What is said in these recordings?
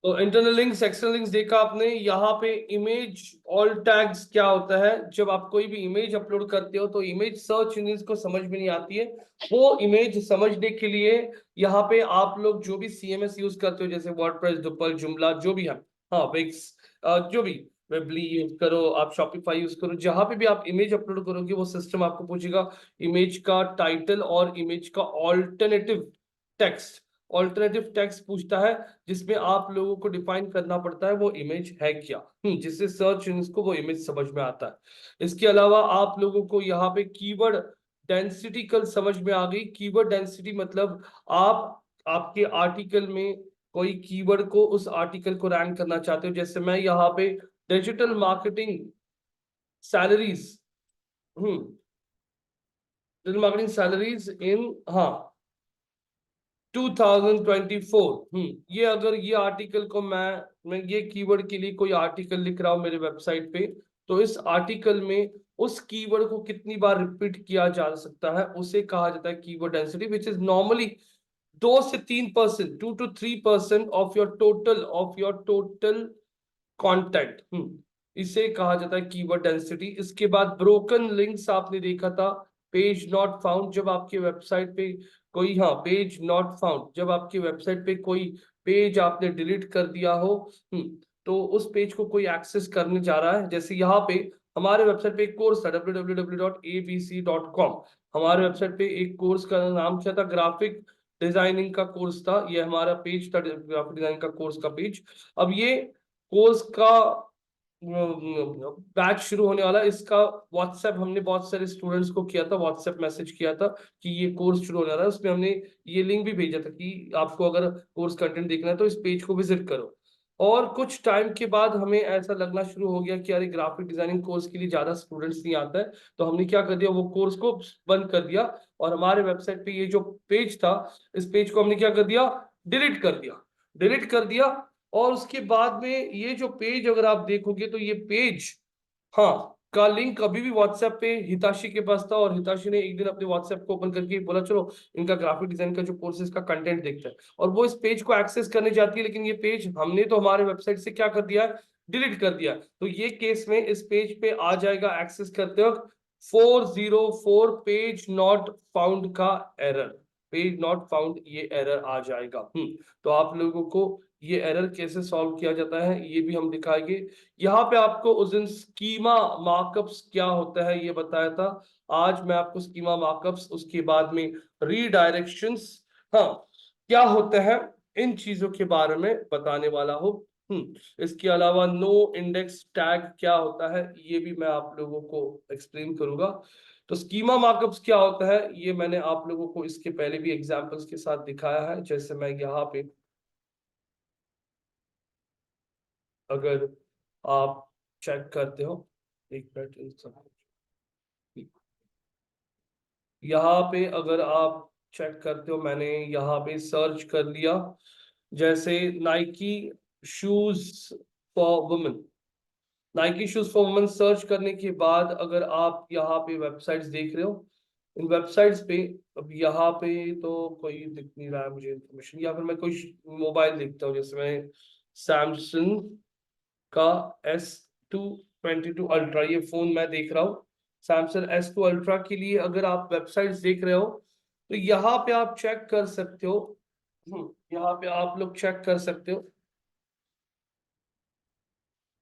तो internal links, external links देखा आपने। यहाँ पे इमेज ऑल टैग्स क्या होता है, जब आप कोई भी इमेज अपलोड करते हो तो इमेज सर्च इंजिन को समझ में नहीं आती है। वो इमेज समझने के लिए यहाँ पे आप लोग जो भी सीएमएस यूज करते हो, जैसे वर्डप्रेस, drupal, जुमला, जो भी है, हाँ विक्स, जो भी, वेबली यूज करो, आप शॉपिफाई यूज करो, जहां पे भी आप इमेज अपलोड करोगे वो सिस्टम आपको पूछेगा इमेज का टाइटल और इमेज का ऑल्टरनेटिव टेक्स्ट। ऑल्टरनेटिव टेक्स्ट पूछता है, जिसमें आप लोगों को डिफाइन करना पड़ता है वो इमेज है क्या, जिससे सर्च इंजिन को वो इमेज समझ में आता है। इसके अलावा आप लोगों को यहाँ पे कीवर्ड डेंसिटी कल समझ में आ गई। कीवर्ड डेंसिटी मतलब आप आपके आर्टिकल में कोई कीवर्ड को, उस आर्टिकल को रैंक करना चाहते हो। जैसे मैं यहाँ पे digital marketing salaries, digital marketing salaries इन, हाँ, 2024, ये अगर ये आर्टिकल को मैं ये कीवर्ड के लिए कोई आर्टिकल लिख रहा हूं मेरे वेबसाइट पे, तो इस आर्टिकल में उस कीवर्ड को कितनी बार रिपीट किया जा सकता है उसे कहा जाता है keyword density, which is normally 2 से 3%, 2 to 3% of your total content. इसे कहा जाता है कीवर्ड डेंसिटी। इसके बाद ब्रोकन लिंक्स आपने देखा था, पेज नॉट फाउंड, जब आपके वेबसाइट पे कोई, हाँ, पेज नॉट फाउंड, जब आपकी वेबसाइट पे कोई पेज आपने डिलीट कर दिया हो, तो उस पेज को कोई एक्सेस करने जा रहा है। जैसे यहाँ पे हमारे वेबसाइट पे एक कोर्स था www.abc.com। हमारे वेबसाइट पे एक कोर्स का नाम क्या था, ग्राफिक डिजाइनिंग का कोर्स था। ये हमारा पेज था, ग्राफिक डिजाइनिंग का कोर्स का पेज। अब ये कोर्स का बैच शुरू होने वाला है। इसका व्हाट्सएप हमने बहुत सारे स्टूडेंट्स को किया था, व्हाट्सएप मैसेज किया था कि ये कोर्स शुरू होने वाला है। उसमें हमने ये लिंक भी भेजा था कि आपको अगर कोर्स कंटेंट देखना है तो इस पेज को विजिट करो। और कुछ टाइम के बाद हमें ऐसा लगना शुरू हो गया कि अरे ग्राफिक डिजाइनिंग कोर्स के लिए ज्यादा स्टूडेंट्स नहीं आता है, तो हमने क्या कर दिया, वो कोर्स को बंद कर दिया और हमारे वेबसाइट पे ये जो पेज था, इस पेज को हमने क्या कर दिया, डिलीट कर दिया। डिलीट कर दिया। और उसके बाद में ये जो पेज अगर आप देखोगे तो ये पेज, हाँ, का लिंक अभी भी व्हाट्सएप पे हिताशी के पास था, और हिताशी ने एक दिन अपने व्हाट्सएप को ओपन करके बोला चलो इनका ग्राफिक डिजाइन का जो कोर्सेज का कंटेंट देखते हैं, और वो इस पेज को एक्सेस करने जाती है, लेकिन ये पेज हमने तो हमारे वेबसाइट से क्या कर दिया है, डिलीट कर दिया। तो ये केस में इस पेज पे आ जाएगा एक्सेस करते वक्त 404 पेज नॉट फाउंड का एरर। पेज नॉट फाउंड, ये एरर आ जाएगा। तो आप लोगों को ये एरर कैसे सॉल्व किया जाता है ये भी हम दिखाएंगे। यहाँ पे आपको उस दिन स्कीमा मार्कअप्स क्या होता है ये बताया था। आज मैं आपको स्कीमा मार्कअप्स, उसके बाद में रीडायरेक्शंस, हाँ, क्या होता है, इन चीजों के बारे में बताने वाला हूँ। इसके अलावा नो इंडेक्स टैग क्या होता है ये भी मैं आप लोगों को एक्सप्लेन करूंगा। तो स्कीमा मार्कअप्स क्या होता है ये मैंने आप लोगों को इसके पहले भी एग्जांपल्स के साथ दिखाया है। जैसे मैं यहाँ पे, अगर आप चेक करते हो, एक मिनट, यहाँ पे अगर आप चेक करते हो, मैंने यहाँ पे सर्च कर लिया, जैसे Nike shoes for women. Nike shoes for women search करने के बाद अगर आप यहाँ पे वेबसाइट्स देख रहे हो, इन वेबसाइट्स पे, अब यहाँ पे तो कोई दिख नहीं रहा है मुझे इंफॉर्मेशन, या फिर मैं कोई मोबाइल देखता हूँ, जैसे मैं सैमसंग का S22 अल्ट्रा, ये फोन मैं देख रहा हूँ। सैमसंग S2 अल्ट्रा के लिए अगर आप वेबसाइट्स देख रहे हो तो यहाँ पे आप चेक कर सकते हो। यहाँ पे आप लोग चेक कर सकते हो,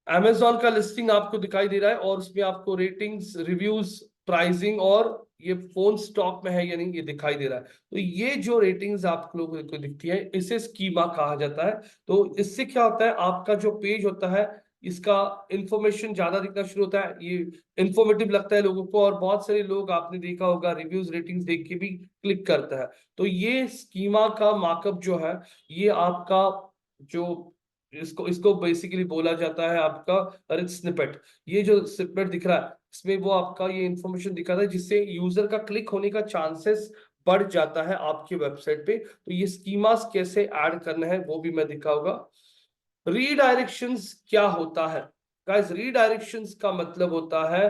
Amazon का लिस्टिंग आपको दिखाई दे रहा है, और उसमें आपको रेटिंग्स, रिव्यूज, प्राइसिंग, और ये फोन स्टॉक में है या नहीं ये दिखाई दे रहा है। तो ये जो रेटिंग्स आप लोगों को दिखती है इसे स्कीमा कहा जाता है। तो इससे क्या होता है, आपका जो पेज होता है इसका इंफॉर्मेशन ज्यादा दिखना शुरू होता है, ये इंफॉर्मेटिव लगता है लोगों को, और बहुत सारे लोग आपने देखा होगा रिव्यूज, रेटिंग्स देख के भी क्लिक करता है। तो ये स्कीमा का मार्कअप जो है, ये आपका जो, इसको इसको बेसिकली बोला जाता है आपका रिच स्निपेट। ये जो स्निपेट दिख रहा है इसमें वो आपका ये इंफॉर्मेशन दिखाता है, जिससे यूजर का क्लिक होने का चांसेस बढ़ जाता है आपकी वेबसाइट पे। तो ये स्कीमास कैसे ऐड करना है वो भी मैं दिखाऊंगा। रीडायरेक्शंस क्या होता है गाइस, रीडायरेक्शंस का मतलब होता है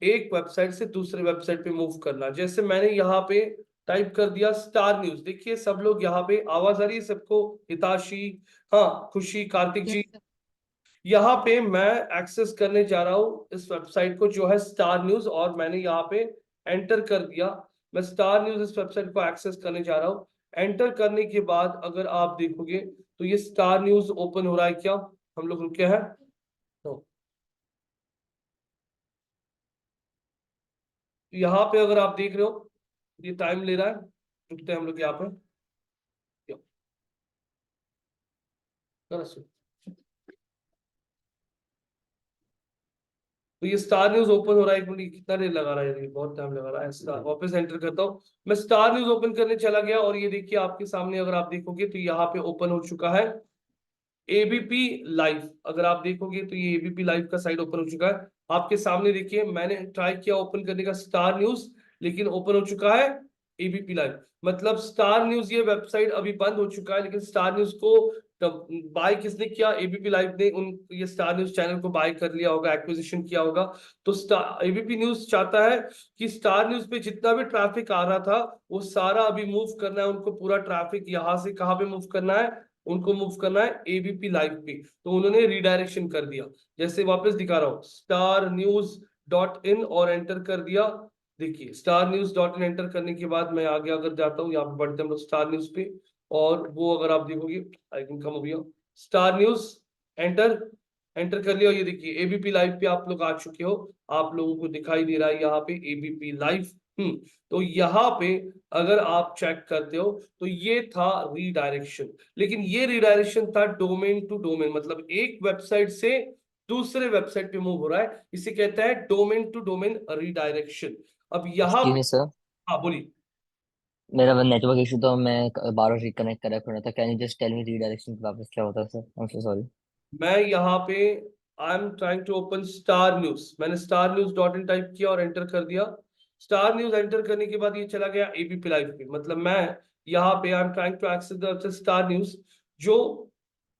एक वेबसाइट से दूसरे वेबसाइट पे मूव करना। जैसे मैंने यहाँ पे टाइप कर दिया स्टार न्यूज। देखिए सब लोग यहाँ पे, आवाज आ रही है सबको? हिताशी, हाँ, खुशी, कार्तिक जी, यहाँ पे मैं एक्सेस करने जा रहा हूँ इस वेबसाइट को जो है स्टार न्यूज, और मैंने यहाँ पे एंटर कर दिया। मैं स्टार न्यूज इस वेबसाइट को एक्सेस करने जा रहा हूँ। एंटर करने के बाद अगर आप देखोगे तो ये स्टार न्यूज ओपन हो रहा है क्या? हम लोग रुके हैं तो यहाँ पे अगर आप देख रहे हो ये टाइम ले रहा है, रुकते हैं हम लोग यहाँ पे। तो ये स्टार न्यूज ओपन हो रहा है। एक मिनट, कितना देर लगा रहा है? ये बहुत टाइम लगा रहा है। स्टार वापस एंटर करता हूँ। मैं स्टार न्यूज ओपन करने चला गया और ये देखिए आपके सामने अगर आप देखोगे तो यहाँ पे ओपन हो चुका है एबीपी लाइव। अगर आप देखोगे तो ये एबीपी लाइव का साइट ओपन हो चुका है आपके सामने। देखिए मैंने ट्राई किया ओपन करने का स्टार न्यूज, लेकिन ओपन हो चुका है एबीपी लाइव। मतलब स्टार न्यूज ये वेबसाइट अभी बंद हो चुका है, लेकिन स्टार न्यूज को बाय किसने किया? एबीपी लाइव ने उन ये स्टार न्यूज चैनल को बाय कर लिया होगा, एक्विजिशन किया होगा। तो स्टार एबीपी न्यूज चाहता है कि स्टार न्यूज पे जितना भी ट्रैफिक आ रहा था वो सारा अभी मूव करना है उनको। पूरा ट्रैफिक यहाँ से कहाँ पे मूव करना है? उनको मूव करना है एबीपी लाइव पे। तो उन्होंने रिडायरेक्शन कर दिया। जैसे वापस दिखा रहा हूँ, स्टार न्यूज डॉट इन और एंटर कर दिया। देखिए स्टार न्यूज डॉट इन एंटर करने के बाद मैं आगे अगर जाता हूँ, यहाँ पे बढ़ते हम लोग स्टार न्यूज पे, और वो अगर आप देखोगे आइकन कम हो गया, स्टार न्यूज एंटर, एंटर कर लिया। ये देखिए एबीपी लाइव पे आप लोग आ चुके हो। आप लोगों को दिखाई दे रहा है यहाँ पे एबीपी लाइव। तो यहाँ पे अगर आप चेक करते हो तो ये था रीडायरेक्शन। लेकिन ये रीडायरेक्शन था डोमेन टू डोमेन, मतलब एक वेबसाइट से दूसरे वेबसाइट पे मूव हो रहा है। इसे कहते हैं डोमेन टू डोमेन रीडायरेक्शन। अब यहाँ एक्सक्यूज मी सर, हाँ बोलिए। मेरा नेटवर्क इशू तो मैं बार बार रिकनेक्ट करा खड़ा था। Can you just tell me redirection वापस क्या होता है sir? I am so sorry. मैं यहाँ पे I am trying to open Star News. मैंने Star News dot in type किया और एंटर कर दिया। स्टार न्यूज एंटर करने के बाद ये चला गया एबीपी लाइव पे। मतलब मैं यहाँ पे I am trying to access the star news जो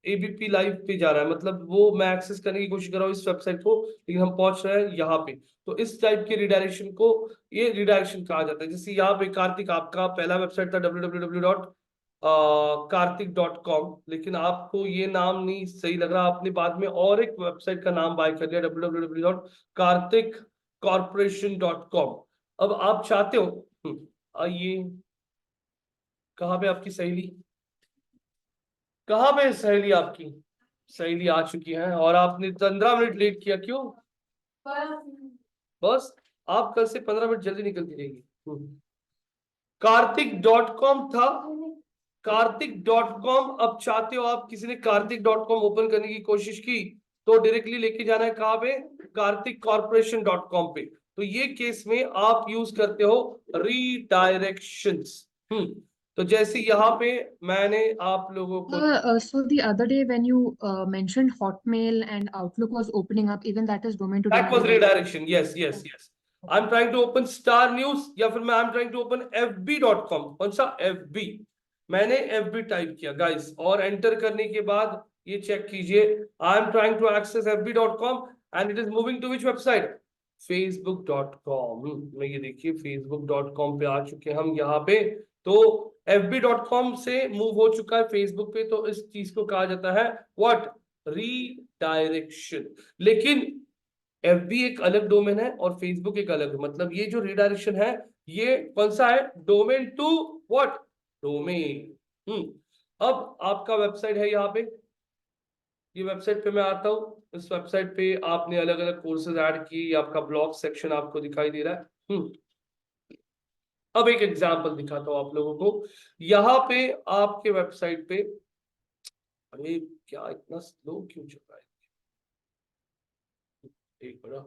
एबीपी लाइव पे जा रहा है। मतलब वो मैं एक्सेस करने की कोशिश कर रहा हूँ इस वेबसाइट को, लेकिन हम पहुंच रहे हैं यहाँ पे। तो इस टाइप के रिडायरेक्शन को ये रिडायरेक्शन कहा जाता है। जैसे यहाँ पे कार्तिक आपका पहला वेबसाइट था www.kartik.com, लेकिन आपको ये नाम नहीं सही लग रहा, आपने बाद में और एक वेबसाइट का नाम बाय कर लिया www.kartikcorporation.com। अब आप चाहते हो ये कहाँ पे आपकी सहेली, कहाँ पे सहेली? आपकी सहेली आ चुकी है और आपने 15 मिनट लेट किया, क्यों? बस आप कल से 15 मिनट जल्दी निकलती रहेगी। कार्तिक डॉट कॉम था, कार्तिक डॉट कॉम। अब चाहते हो आप, किसी ने कार्तिक डॉट कॉम ओपन करने की कोशिश की तो डायरेक्टली लेके जाना है कहाँ पे? कार्तिक कॉर्पोरेशन डॉट कॉम पे। तो ये केस में आप यूज करते हो रीडायरेक्शंस। तो जैसे यहाँ पे मैंने आप लोगों को So the other day when you mentioned Hotmail and Outlook was opening up, even that is domain to That was domain, right? redirection. Yes, yes, yes. I'm trying to open Star News या फिर मैं I'm trying to open fb.com। कौन सा? FB। मैंने FB type किया guys और enter करने के बाद ये चेक कीजिए, I'm trying to access fb.com and it is moving to which website? facebook.com। मैं ये देखिए facebook.com पे आ चुके हम यहाँ पे। तो fb.com से मूव हो चुका है फेसबुक पे। तो इस चीज को कहा जाता है व्हाट? रीडायरेक्शन। लेकिन FB एक अलग डोमेन है और फेसबुक एक अलग है। मतलब ये जो रिडायरेक्शन है ये कौन सा है? Domain to what? डोमेन। अब आपका वेबसाइट है यहाँ पे, ये वेबसाइट पे मैं आता हूँ। इस वेबसाइट पे आपने अलग अलग कोर्सेज ऐड किए, आपका ब्लॉग सेक्शन आपको दिखाई दे रहा है। अब एक एग्जांपल दिखाता हूँ आप लोगों को। यहाँ पे आपके वेबसाइट पे, अरे क्या इतना स्लो क्यों चल रहा है? एक बड़ा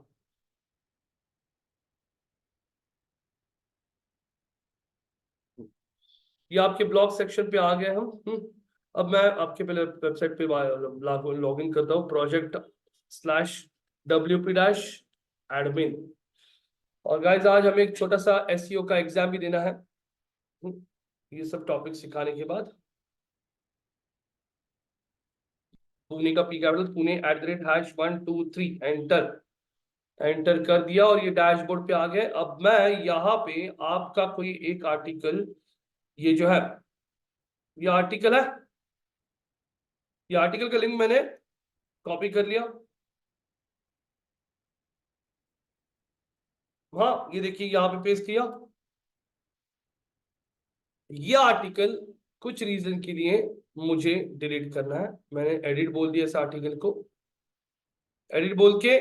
ये आपके ब्लॉग सेक्शन पे आ गए हम। अब मैं आपके पहले वेबसाइट पे लॉग इन करता हूँ, project slash WP dash admin. और गाइज आज हमें एक छोटा सा SEO का एग्जाम भी देना है। ये सब टॉपिक सिखाने के बाद पुणे का P capital Pune @#123 enter. Enter कर दिया और ये डैशबोर्ड पे आ गए। अब मैं यहाँ पे आपका कोई एक आर्टिकल, ये जो है ये आर्टिकल है, ये आर्टिकल का लिंक मैंने कॉपी कर लिया। हाँ ये देखिए यहाँ पे पेस्ट किया। ये आर्टिकल कुछ रीजन के लिए मुझे डिलीट करना है, मैंने एडिट बोल दिया इस आर्टिकल को। एडिट बोल के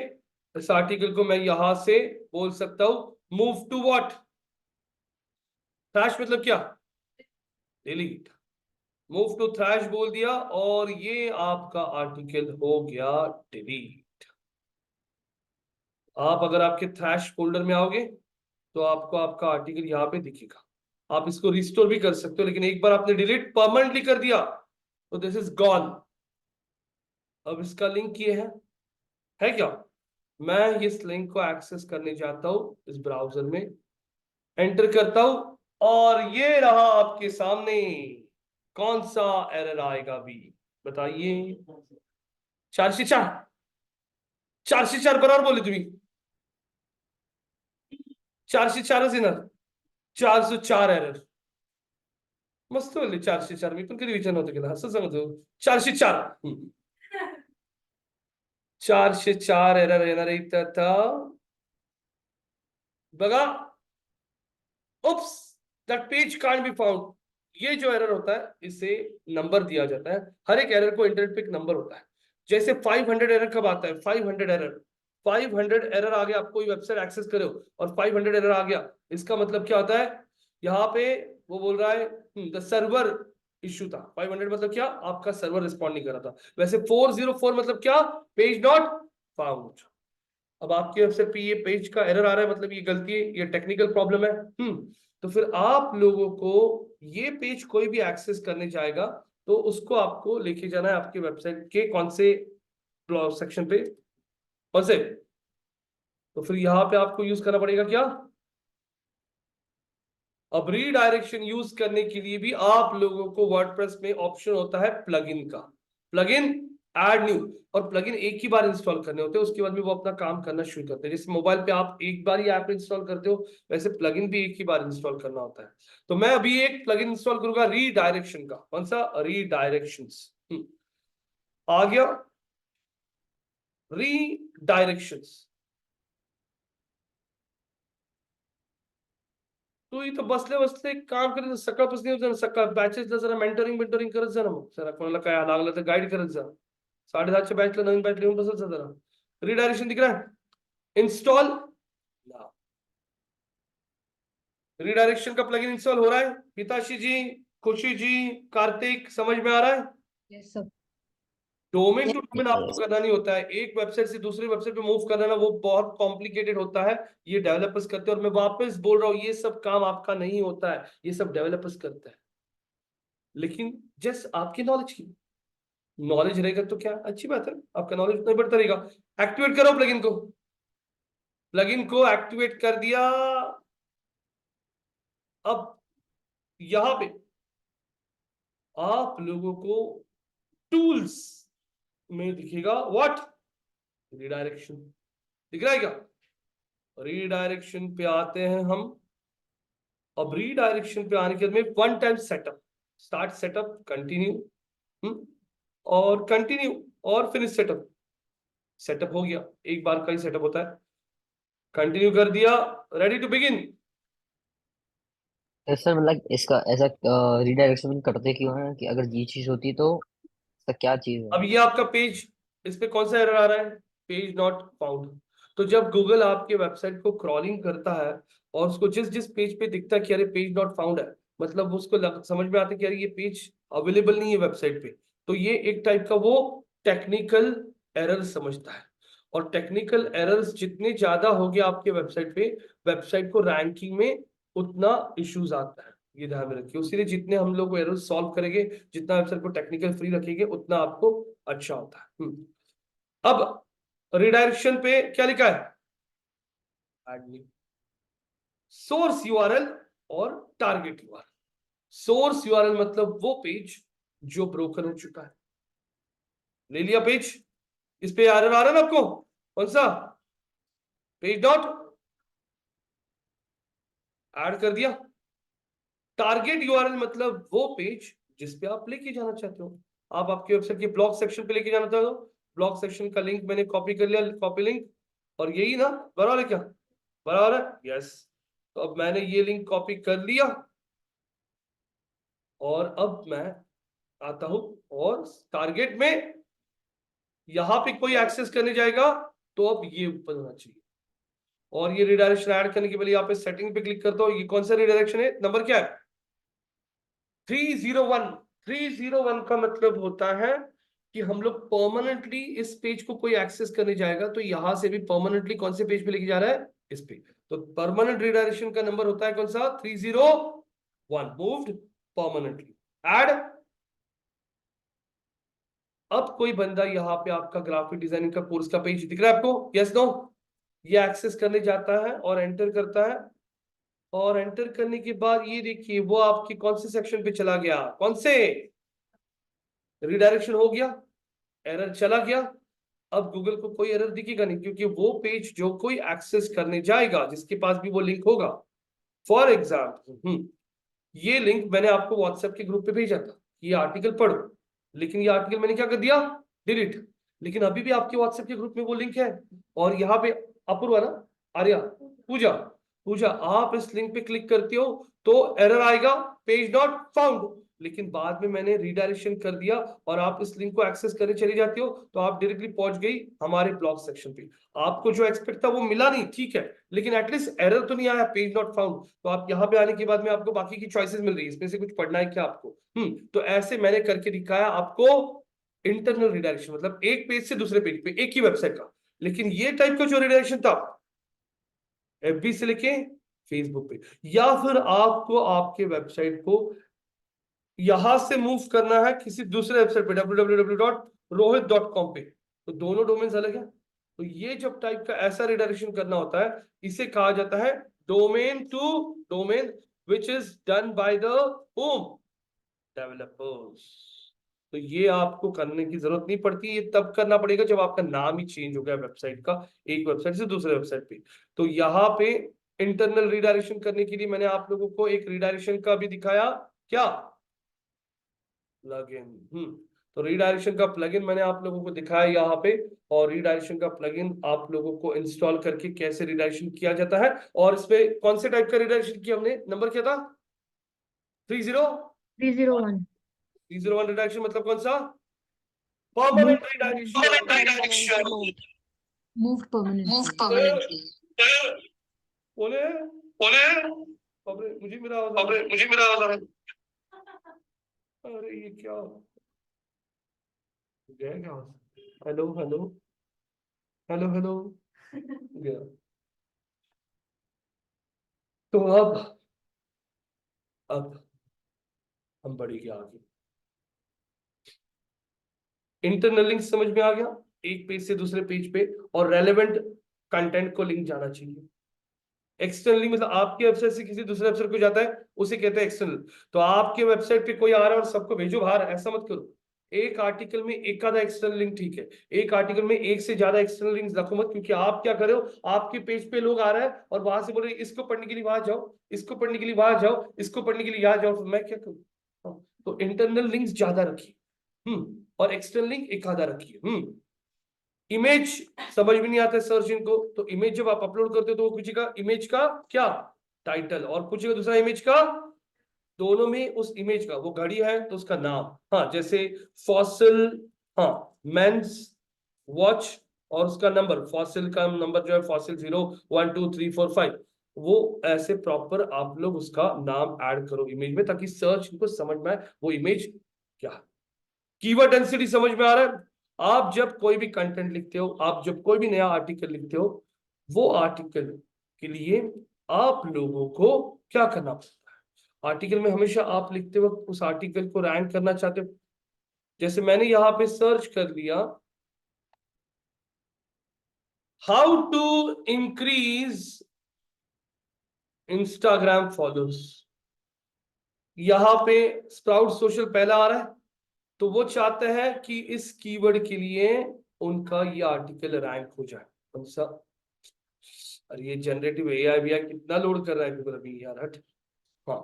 इस आर्टिकल को मैं यहां से बोल सकता हूं मूव टू व्हाट, थ्रैश मतलब क्या, डिलीट। मूव टू थ्रैश बोल दिया और ये आपका आर्टिकल हो गया डिलीट। आप अगर आपके थ्रैश फोल्डर में आओगे तो आपको आपका आर्टिकल यहाँ पे दिखेगा। आप इसको रिस्टोर भी कर सकते हो, लेकिन एक बार आपने डिलीट परमानेंटली कर दिया तो दिस इज गॉन। अब इसका लिंक ये है क्या, मैं इस लिंक को एक्सेस करने जाता हूं इस ब्राउजर में, एंटर करता हूं और ये रहा आपके सामने। कौन सा एरर आएगा भी बताइए। 404, 404 बरोबर बोले तुम्ही, 404 येणार, 404 एरर। मस्त बोलले 404, मी पण कधी विचार नव्हता केला, असं सांगतो 404। 404 एरर येणार इथं आता बघा। Oops, that page can't be found. ये जो एरर होता है इसे नंबर दिया जाता है। हर एक एरर को इंटरनेट पे एक नंबर होता है। जैसे 500 एरर कब आता है, 500 एरर, 500 एरर आ गया, आप कोई वेबसाइट एक्सेस करे हो और 500 एरर आ गया, इसका मतलब क्या होता है, यहाँ पे वो बोल रहा है द सर्वर इश्यू था। 500 मतलब क्या, आपका सर्वर रिस्पॉन्ड नहीं कर रहा था। वैसे 404 मतलब क्या, पेज नॉट फाउंड। अब आपकी वेबसाइट पे ये पेज का एरर आ रहा है, मतलब ये गलती है, ये टेक्निकल प्रॉब्लम है। तो फिर आप लोगों को ये पेज कोई भी एक्सेस करने जाएगा तो उसको आपको लेके जाना है आपके वेबसाइट के कौन से सेक्शन पे, कौन से, तो फिर यहाँ पे आपको यूज करना पड़ेगा क्या। अब रीडायरेक्शन यूज करने के लिए भी आप लोगों को वर्डप्रेस में ऑप्शन होता है प्लगइन का, प्लगइन ऐड न्यू। और प्लगइन एक ही बार इंस्टॉल करने होते हैं, उसके बाद में वो अपना काम करना शुरू करते हैं। जैसे मोबाइल पे आप एक बार ही ऐप इंस्टॉल करते हो, वैसे प्लगइन भी एक ही बार इंस्टॉल करना होता है। तो मैं अभी एक प्लगइन इंस्टॉल करूंगा रीडायरेक्शन का, कौन सा, रीडायरेक्शंस। आ गया रीडायरेक्शंस। तू इथं बसले बसले काम करत सकाळपासून येऊ जा, सकाळ बॅचेसला जरा मेंटरिंग मेंटरिंग करत जा ना, मग जरा कोणाला काय लागलं तर गाईड करत जा। 10:30च्या बॅचला नवीन बॅच लिहून बसत जा जरा। रीडायरेक्शन दिख रहा है, इंस्टॉल। रीडायरेक्शन का प्लगइन इंस्टॉल हो रहा है, पिताशी जी, खुशी जी, कार्तिक, समझ में आ रहा है। Yes, sir. Domain to domain आपको करना नहीं होता है, एक वेबसाइट से दूसरी वेबसाइट पे मूव करना ना, वो बहुत कॉम्प्लिकेटेड होता है, ये डेवलपर्स करते हैं। और मैं वापस बोल रहा हूँ, ये सब काम आपका नहीं होता है, ये सब डेवलपर्स करते हैं। लेकिन जस्ट आपकी नॉलेज की, नॉलेज रहेगा तो क्या अच्छी बात है, आपका नॉलेज उतना ही बढ़ता रहेगा। एक्टिवेट करो प्लगइन को, प्लगइन को एक्टिवेट कर दिया। अब यहां पे आप लोगों को टूल्स में दिखेगा व्हाट, रीडायरेक्शन दिख रहा है क्या। रीडायरेक्शन पे आते हैं हम। अब रीडायरेक्शन पे आने के बाद में one time setup, start setup, continue और कंटिन्यू और फिनिश सेटअप। सेटअप हो गया, एक बार का ही सेटअप होता है। कंटिन्यू कर दिया, रेडी टू बिगिन। तो सर मतलब इसका ऐसा रीडायरेक्शन करते क्यों है कि अगर ये चीज होती तो इसका क्या चीज है। अब ये आपका पेज, इस पे कौन सा एरर आ रहा है, पेज नॉट फाउंड। तो जब गूगल आपके वेबसाइट को क्रॉलिंग करता है और उसको जिस जिस पेज पे दिखता है कि अरे पेज नॉट फाउंड है, मतलब उसको समझ में आता है कि अरे ये पेज अवेलेबल नहीं है वेबसाइट पे, तो ये एक टाइप का वो टेक्निकल एरर समझता है। और टेक्निकल एरर्स जितने ज्यादा हो गए आपके वेबसाइट पे, वेबसाइट को रैंकिंग में उतना इश्यूज आता है, ये ध्यान में रखिए। इसीलिए जितने हम लोग एरर सॉल्व करेंगे, जितना वेबसाइट को टेक्निकल फ्री रखेंगे, उतना आपको अच्छा होता है। अब रिडायरेक्शन पे क्या लिखा है, सोर्स यूआरएल और टारगेट यूआरएल। सोर्स यूआरएल मतलब वो पेज जो ब्रोकन हो चुका है। ले लिया पेज, इस पे एरर आ रहा है ना आपको, कौन सा, पेज डॉट ऐड कर दिया। टारगेट यूआरएल मतलब वो पेज जिस पे आप लेके जाना चाहते हो। आप आपके वेबसाइट के ब्लॉग सेक्शन पे लेके जाना चाहते हो, ब्लॉग सेक्शन का लिंक मैंने कॉपी कर लिया, कॉपी लिंक, और यही ना, बराबर है क्या, बराबर है, यस। तो अब मैंने ये लिंक कॉपी कर लिया और अब मैं आता हूं और टारगेट में यहां पे कोई एक्सेस करने जाएगा तो अब ये ऊपर होना चाहिए। और ये रिडायरेक्शन ऐड करने के लिए यहाँ पे सेटिंग पे क्लिक करता हूँ। ये कौन सा रिडायरेक्शन है, नंबर क्या है, 301। 301 का मतलब होता है कि हम लोग परमानेंटली इस पेज को कोई एक्सेस करने जाएगा तो यहां से भी परमानेंटली कौन से पेज पे लेके जा रहा है, इस पे। तो परमानेंट रिडायरेक्शन का नंबर होता है कौन सा, 301, मूव्ड परमानेंटली, ऐड। अब कोई बंदा यहाँ पे आपका ग्राफिक डिजाइनिंग का कोर्स का पेज दिख रहा है आपको, यस नो, ये एक्सेस करने जाता है और एंटर करता है। और एंटर करने के बाद ये देखिए वो आपके कौन से सेक्शन पे चला गया, कौन से, रिडायरेक्शन हो गया, एरर चला गया। अब गूगल को कोई एरर दिखेगा नहीं क्योंकि वो पेज जो कोई एक्सेस करने जाएगा जिसके पास भी वो लिंक होगा, फॉर एग्जाम्पल ये लिंक मैंने आपको व्हाट्सएप के ग्रुप पे भेजा था, ये आर्टिकल पढ़ो, लेकिन ये आर्टिकल मैंने क्या कर दिया, डिलीट। लेकिन अभी भी आपके व्हाट्सएप के ग्रुप में वो लिंक है और यहाँ पे अपूर्वा ना, आर्या, पूजा, पूजा, आप इस लिंक पे क्लिक करते हो तो एरर आएगा, पेज नॉट फाउंड। लेकिन बाद में मैंने रीडायरेक्शन कर दिया और आप इस लिंक को एक्सेस करने चले जाते हो तो आप डायरेक्टली पहुंच गई हमारे ब्लॉग सेक्शन पे। आपको जो एक्सपेक्ट था वो मिला नहीं, ठीक है, लेकिन एटलीस्ट एरर तो नहीं आया, पेज नॉट फाउंड। तो आप यहाँ पे आने के बाद में आपको बाकी की चॉइसेस मिल रही है, इसमें से कुछ पढ़ना है क्या आपको। तो ऐसे मैंने करके दिखाया आपको इंटरनल रिडायरेक्शन, मतलब एक पेज से दूसरे पेज पे एक ही वेबसाइट का। लेकिन ये टाइप का जो रिडायरेक्शन था एफबी से लेके फेसबुक पे, या फिर आपको आपके वेबसाइट को यहां से मूव करना है किसी दूसरे वेबसाइट पे www.rohit.com पे, तो दोनों डोमेन्स अलग है। तो ये जब टाइप का ऐसा रिडायरेक्शन करना होता है इसे कहा जाता है domain to domain, which is done by the home developers. तो ये आपको करने की जरूरत नहीं पड़ती, ये तब करना पड़ेगा जब आपका नाम ही चेंज हो गया वेबसाइट का, एक वेबसाइट से दूसरे वेबसाइट पे। तो यहाँ पे इंटरनल रिडायरेक्शन करने के लिए मैंने आप लोगों को एक रिडायरेक्शन का भी दिखाया, क्या, प्लगइन। तो रीडायरेक्शन का प्लगइन मैंने आप लोगों को दिखाया यहाँ पे, और रीडायरेक्शन का प्लगइन आप लोगों को इंस्टॉल करके कैसे रीडायरेक्शन किया जाता है। और इसमें कौन से टाइप का रीडायरेक्शन किया हमने, नंबर क्या था, 301 रिडायरेक्शन मतलब कौन सा, परमानेंट रिडायरेक्शन। moved permanently. बोले बोले मुझे मेरा आवाज आ रहा है। अरे ये क्या गया, क्या, हेलो हेलो हेलो हेलो, गया। तो अब हम बढ़ेंगे आगे। इंटरनल लिंक समझ में आ गया, एक पेज से दूसरे पेज पे, और रेलेवेंट कंटेंट को लिंक जाना चाहिए। एक्सटर्नल लिंक मतलब आपके वेबसाइट से किसी दूसरे वेबसाइट को जाता है उसे कहते हैं एक्सटर्नल। तो आपके वेबसाइट पे कोई आ रहा है और सबको भेजो बाहर, ऐसा मत करो। एक आर्टिकल में एक आधा एक्सटर्नल लिंक ठीक है, एक आर्टिकल में एक से ज्यादा एक्सटर्नल लिंक्स रखो मत, क्योंकि आप क्या कर रहे हो, आपके पेज पे लोग आ रहे हैं और वहां से बोल रहे इसको पढ़ने के लिए वहां जाओ, इसको पढ़ने के लिए वहां जाओ, इसको पढ़ने के लिए यहाँ जाओ, तो मैं क्या करूँ। तो इंटरनल लिंक्स ज्यादा रखिए, और एक्सटर्नल लिंक एक आधा रखिए। इमेज समझ में नहीं आता सर्च इनको, तो इमेज जब आप अपलोड करते हो तो वो पूछेगा इमेज का क्या टाइटल, और पूछेगा दूसरा इमेज का, दोनों में उस इमेज का, वो घड़ी है तो उसका नाम, हाँ जैसे फॉसिल, हाँ मेंस वॉच, और उसका नंबर, फॉसिल का नंबर जो है फॉसिल 0 1 2 3 4 5, वो ऐसे प्रॉपर आप लोग उसका नाम ऐड करो इमेज में, ताकि सर्च इनको समझ में आए वो इमेज क्या है। कीवर्ड डेंसिटी समझ में आ रहा है। आप जब कोई भी कंटेंट लिखते हो, आप जब कोई भी नया आर्टिकल लिखते हो, वो आर्टिकल के लिए आप लोगों को क्या करना पड़ता है। आर्टिकल में हमेशा आप लिखते वक्त उस आर्टिकल को रैंक करना चाहते हो। जैसे मैंने यहां पे सर्च कर लिया, how to increase Instagram followers, यहां पे स्प्राउट सोशल पहला आ रहा है, तो वो चाहते हैं कि इस कीवर्ड के लिए उनका ये आर्टिकल रैंक हो जाए। कौन सा, अरे ये जनरेटिव एआई भैया कितना लोड कर रहा है गूगल अभी यार, हट। हाँ,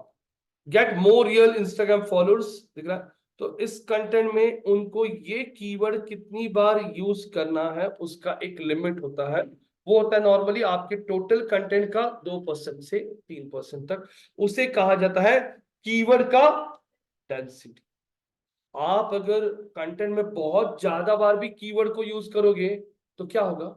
get more real Instagram followers दिख रहा है। तो इस कंटेंट में उनको ये कीवर्ड कितनी बार यूज करना है उसका एक लिमिट होता है। वो होता है नॉर्मली आपके टोटल कंटेंट का 2% से 3% तक। उसे कहा जाता है कीवर्ड का डेंसिटी। आप अगर कंटेंट में बहुत ज्यादा बार भी कीवर्ड को यूज करोगे तो क्या होगा,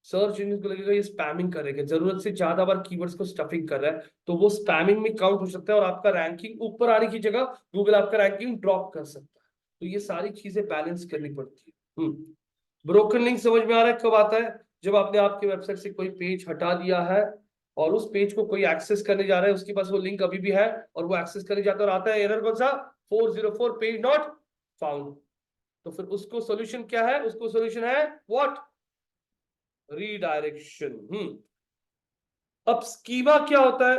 सर्च इंजन को लगेगा ये स्पैमिंग करेगा, जरूरत से ज्यादा बार कीवर्ड्स को स्टफिंग कर रहा है, तो वो स्पैमिंग में काउंट हो सकता है और आपका रैंकिंग ऊपर आने की जगह गूगल आपका रैंकिंग ड्रॉप कर सकता है। तो ये सारी चीजें बैलेंस करनी पड़ती है। ब्रोकन लिंक समझ में आ रहा है कब आता है, जब आपने आपके वेबसाइट से कोई पेज हटा दिया है और उस पेज को कोई एक्सेस करने जा रहा है, उसके पास वो लिंक अभी भी है और वो एक्सेस करने जाता है और आता है एरर कौन सा, 404 पेज नॉट फाउंड। तो फिर उसको सोल्यूशन क्या है, उसको सोल्यूशन है व्हाट, रीडायरेक्शन। अब स्कीमा क्या होता है,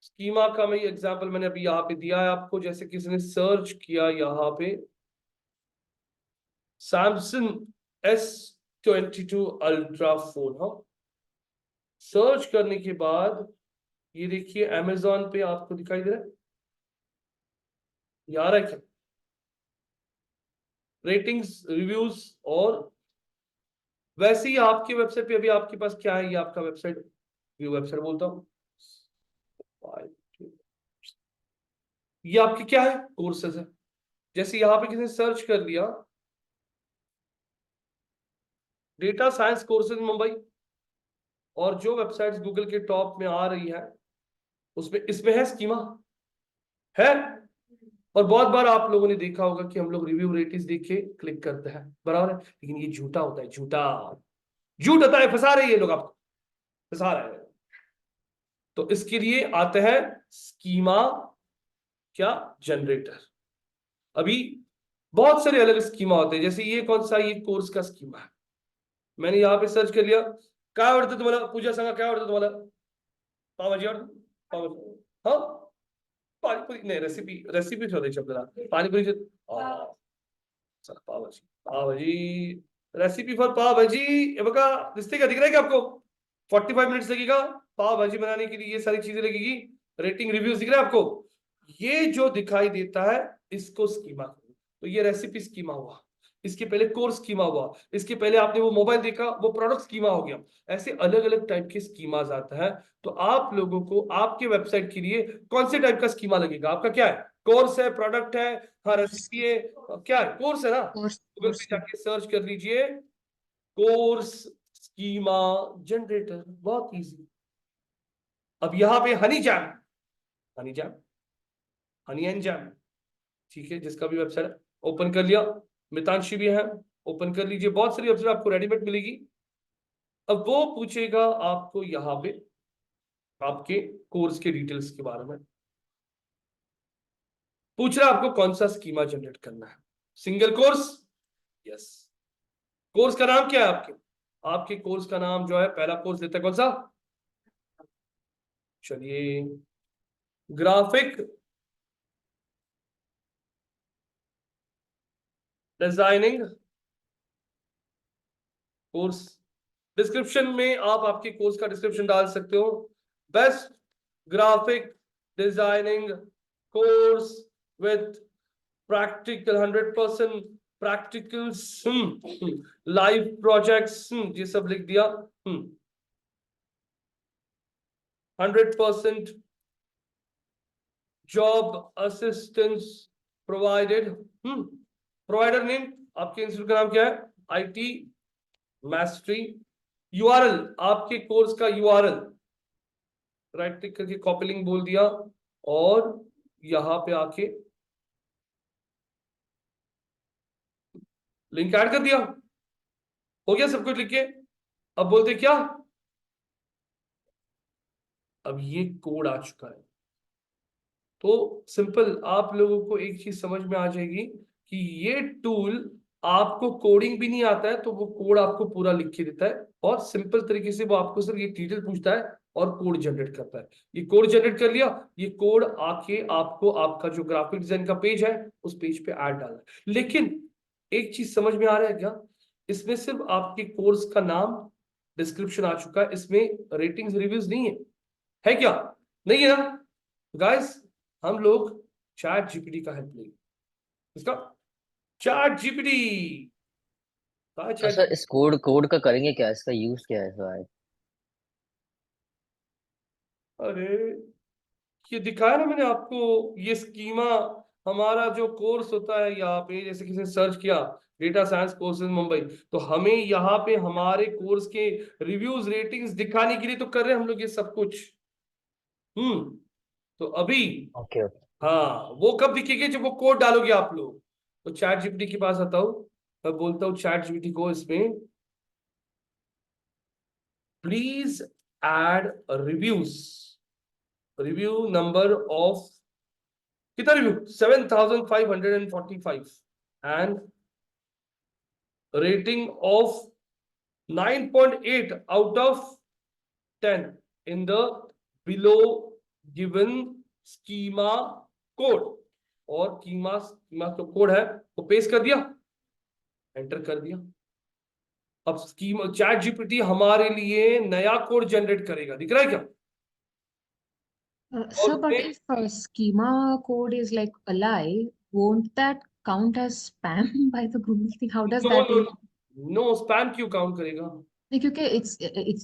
स्कीमा का मैं एग्जांपल मैंने अभी यहां पे दिया है आपको। जैसे किसी ने सर्च किया यहां पे सैमसंग S22 अल्ट्रा फोन, हाँ, सर्च करने के बाद ये देखिए अमेजोन पे आपको दिखाई दे रहा है, ये आ रहा है क्या, रेटिंग्स रिव्यूज। और वैसे ही आपकी वेबसाइट पे अभी आपके पास क्या है, ये आपका वेबसाइट व्यू वेबसाइट बोलता हूँ, ये आपके क्या है, कोर्सेज है। जैसे यहां पे किसी ने सर्च कर लिया डेटा साइंस कोर्सेज मुंबई, और जो वेबसाइट्स गूगल के टॉप में आ रही है उसमें इसमें है स्कीमा है। और बहुत बार आप लोगों ने देखा होगा कि हम लोग रिव्यू रेटिंग्स देख के क्लिक करते हैं, बराबर है, लेकिन ये झूठा होता है, झूठ होता है, फंसा रहे हैं ये लोग आपको, फंसा रहे हैं। तो इसके लिए आते हैं स्कीमा क्या, जनरेटर। अभी बहुत सारे अलग स्कीमा होते हैं, जैसे ये कौन सा, ये कोर्स का स्कीमा है। मैंने यहाँ पे सर्च कर लिया, काय आवडतं तुम्हाला, पूजा सांगा काय आवडतं तुम्हाला, पावभाजी आवडतं, पावभाजी, हाँ, पाणीपुरी नाही, रेसिपी रेसिपी शोधायची आपल्याला पाणीपुरीची, चला पावभाजी, पावभाजी, रेसिपी फॉर पावभाजी। ये बघा दिखते क्या, दिख रहा है क्या आपको, 45 मिनट्स लगेगा पाव भाजी बनाने के लिए, ये सारी चीजें लगेगी, रेटिंग रिव्यूज दिख रहा है आपको, ये जो दिखाई देता है इसको स्कीमा। तो ये रेसिपी स्कीमा हुआ, इसके पहले कोर्स स्कीमा हुआ, इसके पहले आपने वो मोबाइल देखा वो प्रोडक्ट स्कीमा हो गया। ऐसे अलग अलग टाइप के स्कीमाज आता है। तो आप लोगों को आपके वेबसाइट के लिए कौन से टाइप का स्कीमा लगेगा, आपका क्या है, कोर्स है, प्रोडक्ट है, हाँ रेसिपी है, क्या है, कोर्स है ना, गूगल पे जाके सर्च कर लीजिए कोर्स स्कीमा जनरेटर, बहुत इजी। अब यहां पे Honey jam, Honey jam, honey and jam, ठीक है, जिसका भी वेबसाइट ओपन कर लिया, मितांशी भी है, ओपन कर लीजिए, बहुत सारी वेबसाइट आपको रेडीमेड मिलेगी। अब वो पूछेगा आपको यहाँ पे आपके कोर्स के डिटेल्स के बारे में, पूछ रहा है आपको कौन सा स्कीमा जनरेट करना है, सिंगल कोर्स, यस। कोर्स का नाम क्या है आपके, आपके कोर्स का नाम जो है, पहला कोर्स देता है कौन सा, चलिए ग्राफिक डिजाइनिंग कोर्स। डिस्क्रिप्शन में आप आपके कोर्स का डिस्क्रिप्शन डाल सकते हो, best graphic designing course with practical 100% practicals, live projects, ये सब लिख दिया, 100% job assistance provided. Provider name आपके इंस्टीट्यूट का नाम क्या है, आईटी मैस्ट्री। यूआरएल आपके कोर्स का यूआरएल, राइट क्लिक करके कॉपी लिंक बोल दिया और यहां पे आके लिंक ऐड कर दिया, हो गया सब कुछ लिख के। अब बोलते क्या, अब ये कोड आ चुका है। तो सिंपल आप लोगों को एक चीज समझ में आ जाएगी कि ये टूल आपको कोडिंग भी नहीं आता है तो वो कोड आपको पूरा लिख के देता है, और सिंपल तरीके से वो आपको सिर्फ ये डिटेल पूछता है और कोड जनरेट करता है। ये कोड जनरेट कर लिया, ये कोड आके आपको आपका जो ग्राफिक डिजाइन का पेज है उस पेज पे ऐड डालना है। लेकिन एक चीज समझ में आ रहा है क्या, इसमें सिर्फ आपके कोर्स का नाम डिस्क्रिप्शन आ चुका है, इसमें रेटिंग्स रिव्यूज नहीं है क्या? नहीं है ना गाइस? हम लोग चैट जीपीटी का हेल्प लेंगे। इसका चैट जीपीटी का तो चैट। सर इस कोड कोड का करेंगे क्या, इसका यूज क्या है सर? अरे ये दिखाया ना मैंने आपको, ये स्कीमा हमारा जो कोर्स होता है यहाँ पे, जैसे किसी ने सर्च किया डेटा साइंस कोर्सेज मुंबई, तो हमें यहाँ पे हमारे कोर्स के रिव्यूज रेटिंग्स दिखाने के लिए तो कर रहे हैं हम लोग ये सब कुछ। तो अभी ओके ओके। हाँ वो कब दिखेगी? जब वो कोड डालोगे आप लोग। तो चैट जीपीटी के पास आता हूँ, मैं बोलता हूँ चैट जीपीटी को इसमें please add reviews, review number of कितना review 7545 and rating of 9.8 out of 10 in the below given schema code. और कीमा स्कीमा जो कोड है वो पेस्ट कर दिया, एंटर कर दिया। अब स्कीमा चैट जीपीटी हमारे लिए नया कोड जनरेट करेगा, दिख रहा है क्या? और Sir, but if schema code is like a lie, won't that count as spam by the Google thing? How does know that know even? No, spam क्यों काउंट करेगा? Because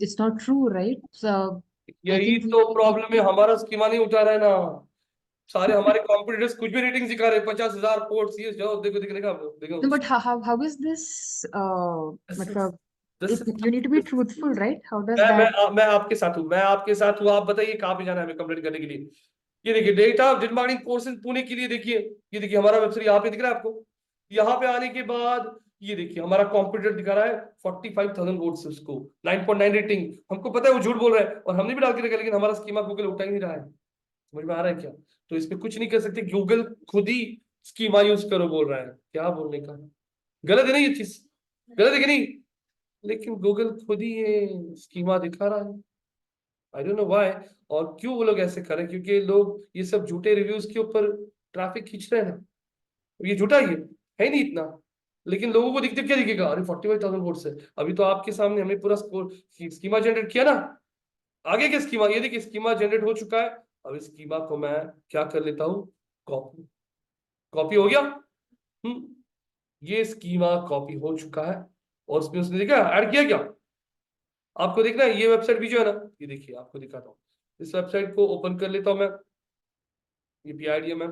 it's not true, right? So I यही think तो we problem है, हमारा schema नहीं उठा रहा है ना। सारे हमारे कॉम्पिटिटर्स कुछ भी रेटिंग दिखा रहे हैं, 50,000 पोर्ट्स, ये जाओ देखो, दिखने का आप लोग देखो। no, but how is this? Matlab, This you need to be truthful, right? How does मैं that? मैं आपके साथ हूँ, मैं आपके साथ हूँ। आप बताइए कहाँ पे जाना है हमें कंप्लीट करने के लिए? ये देखिए data digital marketing courses Pune के लिए, देखिए ये देखिए हमारा वेबसाइट यहाँ पे दिख रहा है आपको। यहाँ पे आने के बाद ये देखिए हमारा कॉम्पिटिटर दिखा रहा है 45,000 वोट्स, उसको 9.9 रेटिंग। हमको पता है वो झूठ बोल रहा है और हमने भी डाल के रखा, लेकिन हमारा स्कीमा गूगल उठा ही नहीं रहा है। समझ में आ रहा है क्या? तो इस पे कुछ नहीं कर सकते, गूगल खुद ही स्कीमा यूज करो बोल रहा है। क्या बोलने का, गलत है ना ये चीज? गलत है कि नहीं? लेकिन गूगल खुद ही ये स्कीमा दिखा रहा है। आई डोंट नो व्हाई, और क्यों वो लोग ऐसे कर रहे हैं, क्योंकि लोग ये सब झूठे रिव्यूज के ऊपर ट्रैफिक खींच रहे हैं ना। ये झूठा ही है ही नहीं इतना, लेकिन लोगों को दिखते क्या दिखेगा? अरे 45,000 वोट्स है। अभी तो आपके सामने हमने पूरा स्कीमा जनरेट किया ना। आगे क्या स्कीमा, ये देखिए स्कीमा जनरेट हो चुका है। अब इस स्कीमा को मैं क्या कर लेता हूँ, कॉपी। कॉपी हो गया। ये स्कीमा कॉपी हो चुका है, और उसमें उसने देखा ऐड किया क्या? आपको देखना है ये वेबसाइट भी जो है ना, ये देखिए आपको दिखाता हूँ। इस वेबसाइट को ओपन कर लेता हूं मैं, ये PIDM है।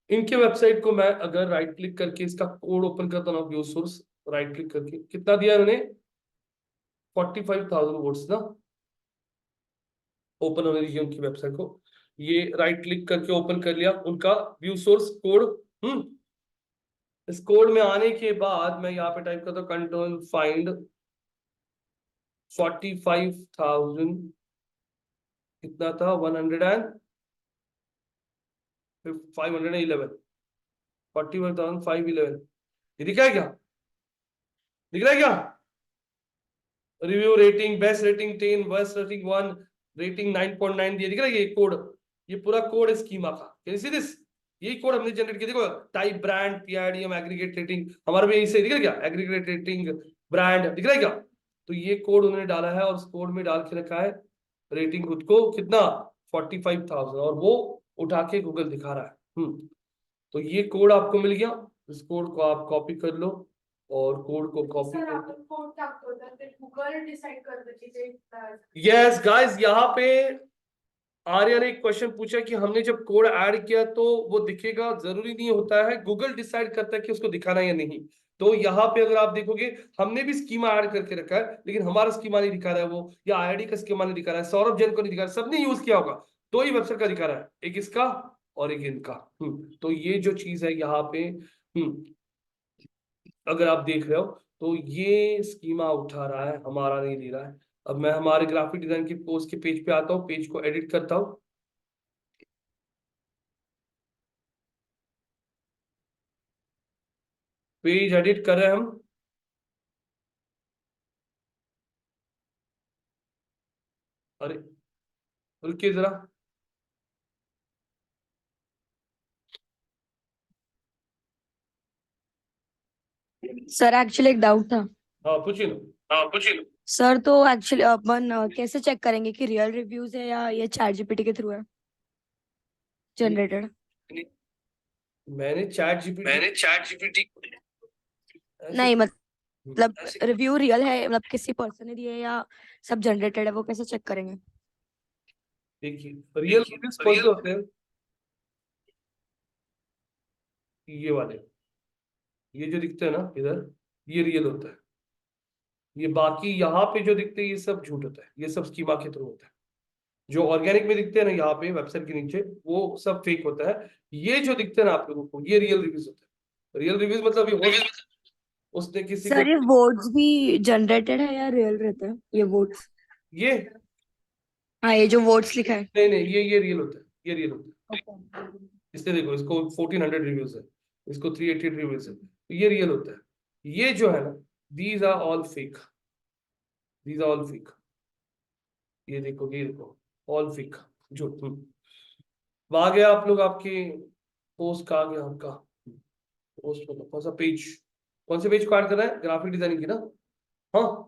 इनके वेबसाइट को मैं अगर राइट क्लिक करके इसका कोड ओपन करता हूँ, व्यू सोर्स, राइट क्लिक करके कितना दिया इन्होंने? 45,000 वोट्स ना। ओपन होने दीजिए उनकी वेबसाइट को। ये राइट क्लिक करके ओपन कर लिया उनका व्यू सोर्स कोड। इस कोड में आने के बाद मैं यहाँ पे टाइप करता हूँ कंट्रोल फाइंड 45,000, कितना था 100 एंड 511, 41,511। ये दिख रहा है क्या? दिख रहा है क्या? Review rating best rating 10, best rating 1, rating 9.9 दिया, दिख रहा है ये कोड? ये पूरा कोड है स्कीमा का। Can see this? यही कोड हमने जनरेट किया, देखो type brand PIDM aggregate rating, हमारा भी यही से दिख रहा है क्या? एग्रीगेट रेटिंग ब्रांड दिख रहा है क्या? तो ये कोड उन्होंने डाला है और उस कोड में डाल के रखा है रेटिंग खुद को कितना 45,000, और वो उठा के गूगल दिखा रहा है। तो ये कोड आपको मिल गया, इस कोड को आप कॉपी कर लो, और कोड को कॉपी कर, यस गाइस यहाँ पे आर्या ने एक क्वेश्चन पूछा कि हमने जब कोड ऐड किया तो वो दिखेगा, जरूरी नहीं होता है, गूगल डिसाइड करता है कि उसको दिखाना है या नहीं। तो यहाँ पे अगर आप देखोगे हमने भी स्कीमा ऐड करके रखा है, लेकिन हमारा स्कीमा नहीं दिखा रहा है वो, या IID का स्कीमा नहीं दिखा रहा है, सौरभ जैन को नहीं दिखा रहा है, सबने यूज किया होगा। दो ही वेबसाइट का दिखा रहा है, एक इसका और एक इनका। तो ये जो चीज है यहाँ पे, अगर आप देख रहे हो तो ये स्कीमा उठा रहा है, हमारा नहीं दे रहा है। अब मैं हमारे ग्राफिक डिजाइन के कोर्स के पेज पे आता हूँ, पेज को एडिट करता हूँ। पेज एडिट कर रहे हैं हम। अरे रुकिए जरा, सर एक्चुअली एक डाउट था। हाँ पूछिए ना। सर तो एक्चुअली अपन कैसे चेक करेंगे कि रियल रिव्यूज है या ये चैट जीपीटी के थ्रू है जनरेटेड? मैंने चैट जीपीटी नहीं मतलब रिव्यू रियल है, मतलब किसी पर्सन ने दिए या सब जनरेटेड है, वो कैसे चेक करेंगे? देखिए रियल रिव्यूज कौन से होते हैं, ये वाले, ये जो दिखते हैं ना इधर, ये रियल होता है। ये बाकी यहाँ पे जो दिखते हैं ये सब झूठ होता है, ये सब स्कीमा के थ्रू होता है। जो ऑर्गेनिक में दिखते हैं ना यहाँ पे वेबसाइट के नीचे, वो सब फेक होता है। ये जो दिखते हैं ना आप लोगों को, ये रियल रिव्यूज होते हैं। रियल रिव्यूज मतलब ये उसने किसी को सर ये वोट्स भी जनरेटेड है या रियल रहते हैं ये वोट्स? ये हाँ, ये जो वोट्स लिखा है। नहीं ये रियल होता है, ये रियल होता है। इसने देखो, इसको 1400 रिव्यूज है, इसको 380 रिव्यूज है, तो ये रियल होता है। ये जो है ना, these are all fake, these are all fake. ये देखो ऑल फेक, झूठ। आ गया आप लोग, आपके पोस्ट का आ गया आपका पोस्ट, मतलब कौन सा पेज, कौन से पेज को ऐड कर रहा है, ग्राफिक डिजाइनिंग की ना? हाँ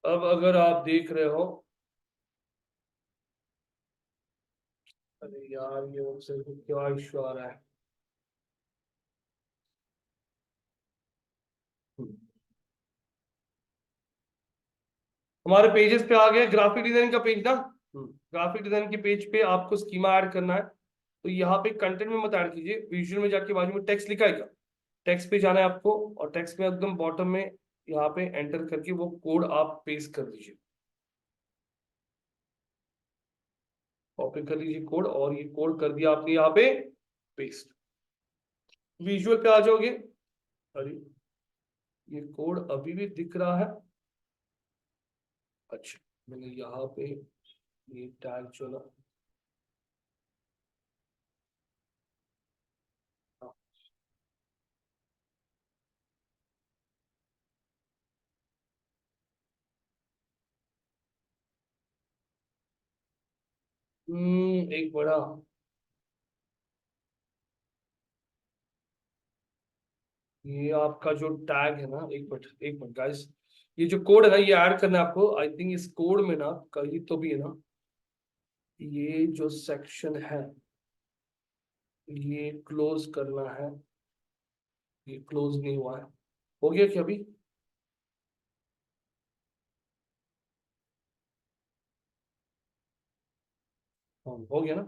अब अगर आप देख रहे हो, अरे यार ये वेबसाइट को क्या इश्यू आ रहा है। हमारे पेजेस पे आ गया ग्राफिक डिजाइन का पेज ना। ग्राफिक डिजाइन के पेज पे आपको स्कीमा ऐड करना है, तो यहाँ पे कंटेंट में मत ऐड कीजिए, विजुअल में जाके बाजू में टेक्स्ट लिखा है क्या, टेक्स्ट पे जाना है आपको, और टेक्स्ट में एकदम बॉटम में यहाँ पे एंटर करके वो कोड आप पेस्ट कर दीजिए, कॉपी कर लीजिए कोड, और ये कोड कर दिया आपने यहाँ पे पेस्ट। विजुअल पे आ जाओगे, अरे ये कोड अभी भी दिख रहा है, अच्छा मैंने यहाँ पे ये टैग चला, एक बड़ा, ये आपका जो टैग है ना, एक मिनट गाइस, ये जो कोड है ना, ये ऐड करना है आपको। आई थिंक इस कोड में ना कहीं तो भी है ना, ये जो सेक्शन है ये क्लोज करना है, ये क्लोज नहीं हुआ है, हो गया क्या अभी? हाँ हो गया ना,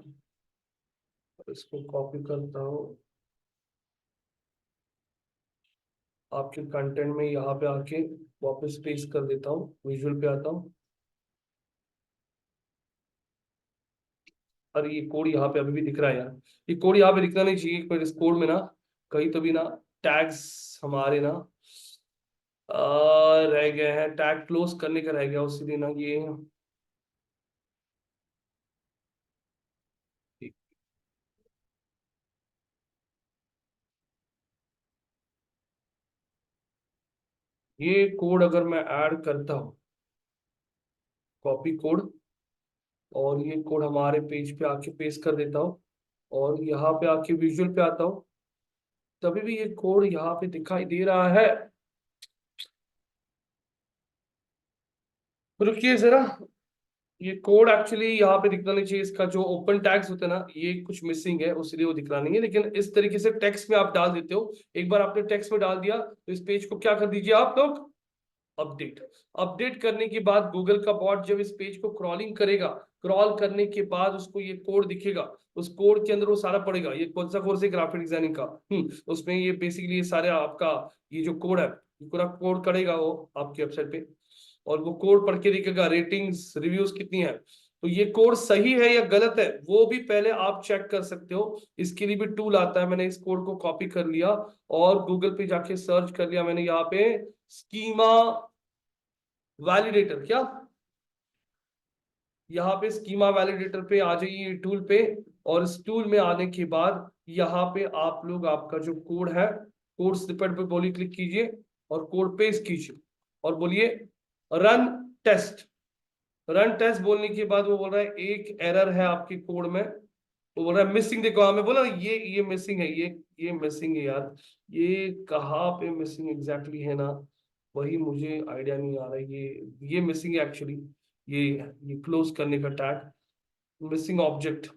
इसको कॉपी करता हूँ, आपके कंटेंट में यहाँ पे आके वापस पेस्ट कर देता हूँ, विजुअल पे आता हूँ। अरे ये कोड यहाँ पे अभी भी दिख रहा है यार, ये कोड यहाँ पे दिखना नहीं चाहिए, पर इस कोड में ना कहीं तो भी ना टैग्स हमारे ना रह गए हैं, टैग क्लोज करने का रह गया उसी दिन ना ये कोड अगर मैं ऐड करता हूँ, कॉपी कोड, और ये कोड हमारे पेज पे आके पेस्ट कर देता हूँ, और यहाँ पे आके विजुअल पे आता हूँ, तभी भी ये कोड यहाँ पे दिखाई दे रहा है। रुकिए जरा, ये कोड एक्चुअली यहाँ पे दिखना नहीं चाहिए, इसका जो ओपन टैग्स होते हैं ना ये कुछ मिसिंग है, उसलिए वो दिख रहा नहीं है, लेकिन इस तरीके से टेक्स्ट में आप डाल देते हो। एक बार आपने टेक्स्ट में डाल दिया तो इस पेज को क्या कर दीजिए आप लोग, अपडेट। अपडेट करने के बाद गूगल का बॉट जब इस पेज को क्रॉलिंग करेगा, क्रॉल करने के बाद उसको ये कोड दिखेगा, उस कोड के अंदर वो सारा पड़ेगा। ये कौन सा कोर्स है, ग्राफिक डिजाइनिंग का, उसमें ये बेसिकली ये सारे आपका ये जो कोड है, ये पूरा कोड करेगा वो आपकी वेबसाइट पे, और वो कोड पढ़ के देखेगा रेटिंग्स रिव्यूज कितनी है। तो ये कोड सही है या गलत है वो भी पहले आप चेक कर सकते हो। इसके लिए भी टूल आता है। मैंने इस कोड को कॉपी कर लिया और गूगल पे जाके सर्च कर लिया मैंने यहाँ पे स्कीमा वैलिडेटर। क्या यहाँ पे स्कीमा वैलिडेटर पे आ जाइए टूल पे, और इस टूल में आने के बाद यहाँ पे आप लोग आपका जो कोड है कोड स्निपेट पे बोलिए, क्लिक कीजिए और कोड पेस्ट कीजिए और बोलिए रन टेस्ट। रन टेस्ट बोलने के बाद वो बोल रहा है एक एरर है आपके कोड में, वो बोल रहा है मिसिंग। देखो हमें बोला ये मिसिंग है, ये मिसिंग है यार। ये कहाँ पे मिसिंग एग्जैक्टली है ना, वही मुझे आइडिया नहीं आ रहा है। ये मिसिंग है एक्चुअली। ये क्लोज करने का टैग मिसिंग ऑब्जेक्ट।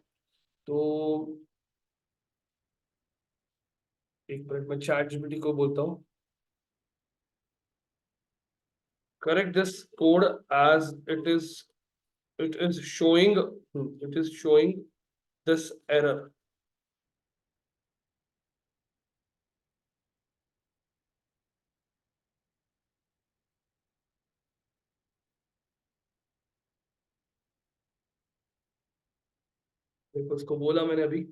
तो एक मिनट में चैट जीपीटी को बोलता हूँ correct this code as it is showing it is showing this error। देखो उसको बोला मैंने अभी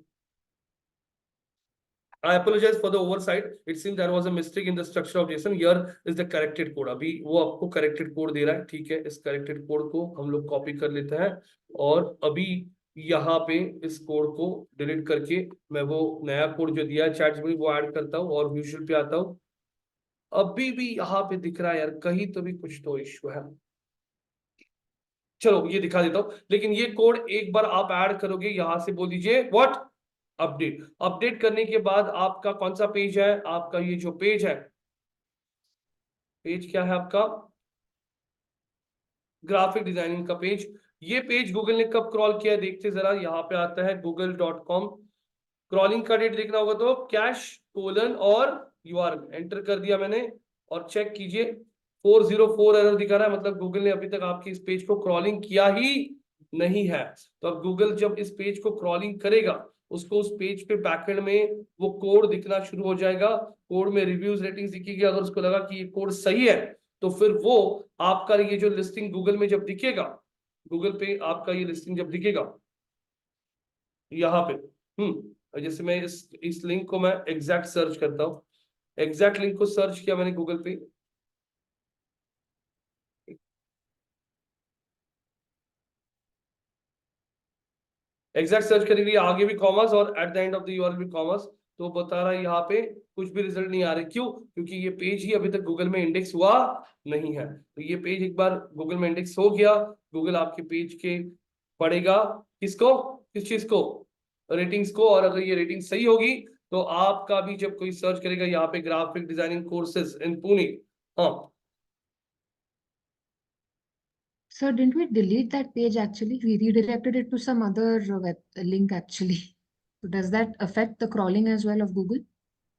I apologize for the oversight. It seems there was a mistake in the structure of JSON. Here is the corrected code. अभी वो आपको corrected code दे रहा है, ठीक है। इस corrected code को हम लोग कॉपी कर लेते हैं और अभी यहाँ पे इस कोड को डिलीट करके मैं वो नया कोड जो दिया है चैट जीपीटी वो ऐड करता हूँ और विजुअल पे आता हूँ। अभी भी यहाँ पे दिख रहा है यार, कहीं तो भी कुछ तो इश्यू है। चलो ये दिखा देता हूँ, लेकिन ये कोड एक बार आप ऐड करोगे यहां से बोल दीजिए व्हाट अपडेट। अपडेट करने के बाद आपका कौन सा पेज है, आपका ये जो पेज है, पेज क्या है आपका, ग्राफिक डिजाइनिंग का पेज। ये पेज गूगल ने कब क्रॉल किया है देखते जरा। यहाँ पे आता है google.com, क्रॉलिंग का डेट देखना होगा तो कैश कोलन और यूआरएल एंटर कर दिया मैंने और चेक कीजिए 404 एरर दिखा रहा है, मतलब गूगल ने अभी तक आपके इस पेज को क्रॉलिंग किया ही नहीं है। तो अब गूगल जब इस पेज को क्रॉलिंग करेगा उसको उस पेज पे बैकएंड में वो कोड दिखना शुरू हो जाएगा, कोड में रिव्यूज रेटिंग्स दिखेगी। अगर उसको लगा कि ये कोड सही है तो फिर वो आपका ये जो लिस्टिंग गूगल में जब दिखेगा, गूगल पे आपका ये लिस्टिंग जब दिखेगा यहाँ पे जैसे मैं इस लिंक को मैं एग्जैक्ट सर्च करता हूँ, एग्जैक्ट लिंक को सर्च किया मैंने गूगल पे, एग्जैक्ट सर्च करने के लिए आगे भी कॉमर्स और at the end of the URL भी कॉमर्स, तो बता रहा है यहाँ पे कुछ भी रिजल्ट नहीं आ रहे। क्यों? क्योंकि ये पेज ही अभी तक गूगल में इंडेक्स हुआ नहीं है। तो ये पेज एक बार गूगल में इंडेक्स हो गया, गूगल आपके पेज के पढ़ेगा किसको, किस चीज को, रेटिंग्स को। और अगर ये रेटिंग सही होगी तो आपका भी जब कोई सर्च करेगा यहाँ पे graphic designing courses in Pune, हाँ Sir, didn't we delete that page actually? We redirected it to some other web link actually. So does that affect the crawling as well of Google?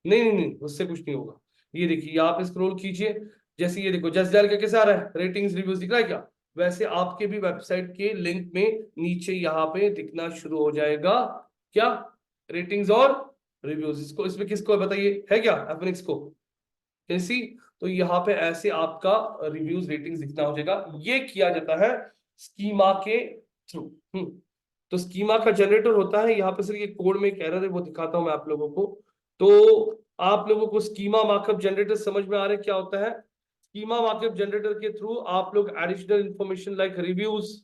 नहीं नहीं नहीं, उससे कुछ नहीं होगा। ये देखिए आप स्क्रॉल कीजिए, जैसे ये देखो जस्ट डायल का कैसे आ रहा है, रेटिंग्स रिव्यूज दिख रहा है क्या, वैसे आपके भी वेबसाइट के लिंक में नीचे यहाँ पे दिखना शुरू हो जाएगा क्या, रेटिंग्स और रिव्यूज। इसको इसमें किसको बताइए है क्या, एफनिक्स को, ऐसी। तो यहाँ पे ऐसे आपका रिव्यूज रेटिंग्स दिखना हो जाएगा। ये किया जाता है स्कीमा के थ्रू। तो स्कीमा का जनरेटर होता है यहाँ पे। सिर्फ ये कोड में एक एरर है वो दिखाता हूं मैं आप लोगों को। तो आप लोगों को स्कीमा मार्कअप जनरेटर समझ में आ रहा है क्या होता है। स्कीमा मार्कअप जनरेटर के थ्रू आप लोग additional information like reviews,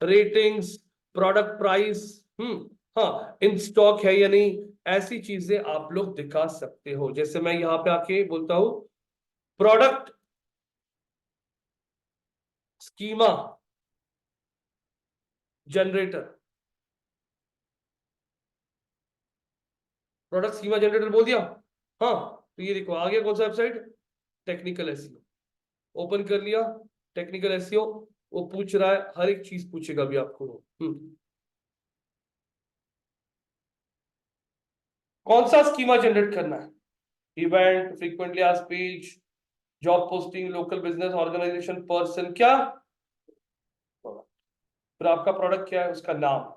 ratings, product price, हाँ इन स्टॉक है या नहीं, ऐसी चीजें आप लोग दिखा सकते हो। जैसे मैं यहाँ पे आके बोलता हूं product schema generator, product schema generator बोल दिया, हाँ तो ये देखो आ गया कौन सा वेबसाइट, टेक्निकल एसईओ। ओपन कर लिया टेक्निकल एसईओ, वो पूछ रहा है हर एक चीज पूछेगा भी आपको। कौन सा स्कीमा जनरेट करना है, event, frequently asked page, job posting, local business, organisation, person, क्या, फिर आपका प्रोडक्ट क्या है उसका नाम,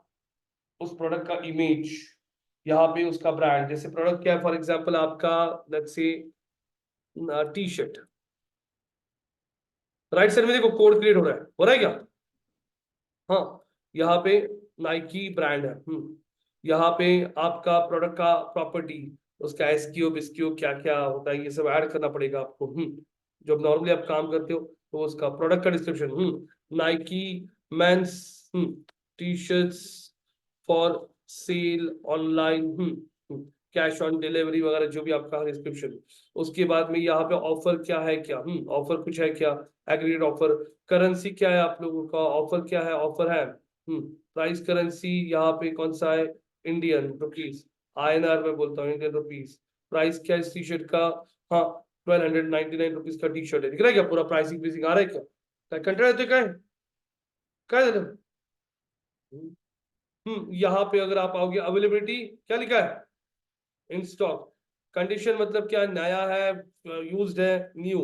उस प्रोडक्ट का इमेज, यहाँ पे उसका ब्रांड। जैसे प्रोडक्ट क्या है फॉर एग्जांपल आपका let's say T shirt, right side में देखो कोड क्रिएट हो रहा है क्या, हाँ यहाँ पे नाइकी ब्रांड है। यहाँ पे आपका प्रोडक्ट का प्रॉपर्टी, उसका एसक्यू बिस्क्यू क्या क्या होता है, ये सब ऐड करना पड़ेगा आपको। जब नॉर्मली आप काम करते हो तो उसका प्रोडक्ट का description, Nike mains T shirts for sale online, cash on delivery वगैरह जो भी आपका डिस्क्रिप्शन। उसके बाद में यहाँ पे ऑफर क्या है, क्या ऑफर कुछ है क्या, एग्रीगेट ऑफर, करेंसी क्या है आप लोगों का, ऑफर क्या है, ऑफर है, प्राइस करेंसी यहाँ पे कौन सा है, इंडियन रुपीज, INR में बोलता हूँ, इंडियन रुपीज। प्राइस क्या है इस टी शर्ट का, हाँ 1299 रुपीज का टी शर्ट है, दिख रहा है क्या, पूरा प्राइसिंग आ रहा है क्या, कंटेंट क्या है, क्या है यहाँ पे अगर आप आओगे अवेलेबिलिटी क्या लिखा है, इन स्टॉक, कंडीशन मतलब क्या, नया है, यूज्ड है, न्यू।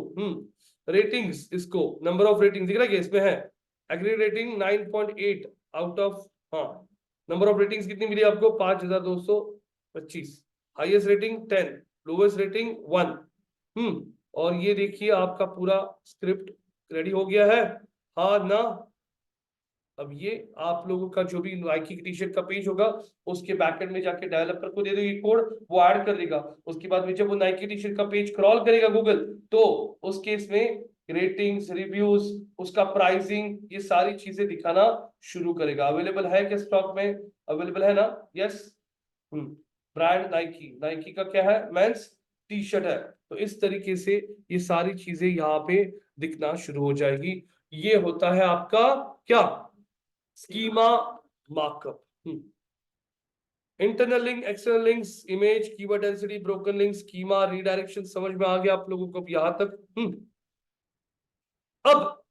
रेटिंग्स, इसको नंबर ऑफ रेटिंग दिख रहा है, इसमें है एग्रीगेट रेटिंग 9.8 आउट ऑफ, हाँ नंबर ऑफ रेटिंग्स कितनी मिली आपको, 5225, हाईएस्ट रेटिंग 10, लोवेस्ट रेटिंग 1। और ये देखिए आपका पूरा स्क्रिप्ट रेडी हो गया है, हाँ ना। अब ये आप लोगों का जो भी नाइकी की टी शर्ट का पेज होगा, उसके बैकएंड में जाके डेवलपर को दे दो ये कोड, वो ऐड कर देगा। उसके बाद में जब वो नाइकी टी शर्ट का पेज क्रॉल करेगा गूगल, तो उस केस में रेटिंग्स, रिव्यूज, उसका प्राइसिंग, ये सारी चीजें दिखाना शुरू करेगा। अवेलेबल है क्या स्टॉक में, अवेलेबल है ना, यस। ब्रांड नाइकी, नाइकी का क्या है, मेंस टी शर्ट है। तो इस तरीके से ये सारी चीजें यहाँ पे दिखना शुरू हो जाएगी। ये होता है आपका क्या, schema markup. Internal link, external links, image, keyword density, broken link, schema, redirection, समझ में आ गया आप लोगों को यहां तक। अब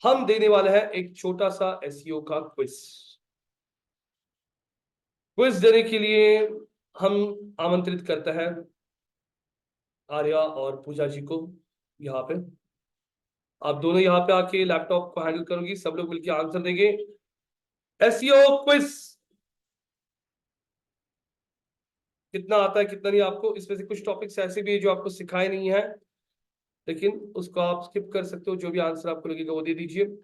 हम देने वाले हैं एक छोटा सा एसईओ का क्विज। क्विज देने के लिए हम आमंत्रित करते हैं आर्या और पूजा जी को। यहाँ पे आप दोनों यहाँ पे आके लैपटॉप को हैंडल करोगी, सब लोग मिलकर आंसर देंगे। एसईओ क्विज कितना आता है कितना नहीं आपको, इसमें से कुछ टॉपिक्स ऐसे भी है जो आपको सिखाए नहीं है, लेकिन उसको आप स्किप कर सकते हो, जो भी आंसर आपको लगेगा वो दे दीजिए,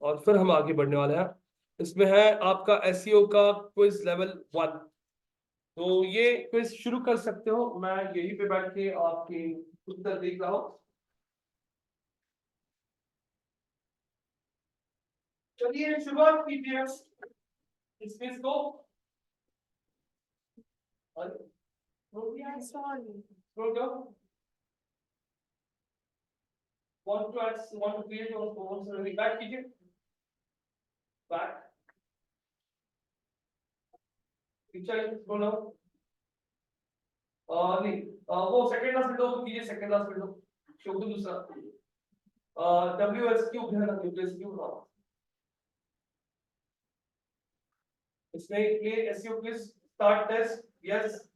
और फिर हम आगे बढ़ने वाले हैं। इसमें है आपका एसईओ का क्विज लेवल 1। तो ये क्विज शुरू कर सकते हो, मैं यहीं पे बैठ के आपके उत्तर देख रहा हूँ। चलिए शुरुआत कीजिए इस क्विज को। Scroll down. Want to create your own back कीजिए, back picture scroll down। नहीं वो सेकंड लास्ट विंडो को कीजिए, सेकंड लास्ट विंडो शो को दूसरा WSQ है ना, WSQ हाँ, इसमें ये SEO quiz start test, yes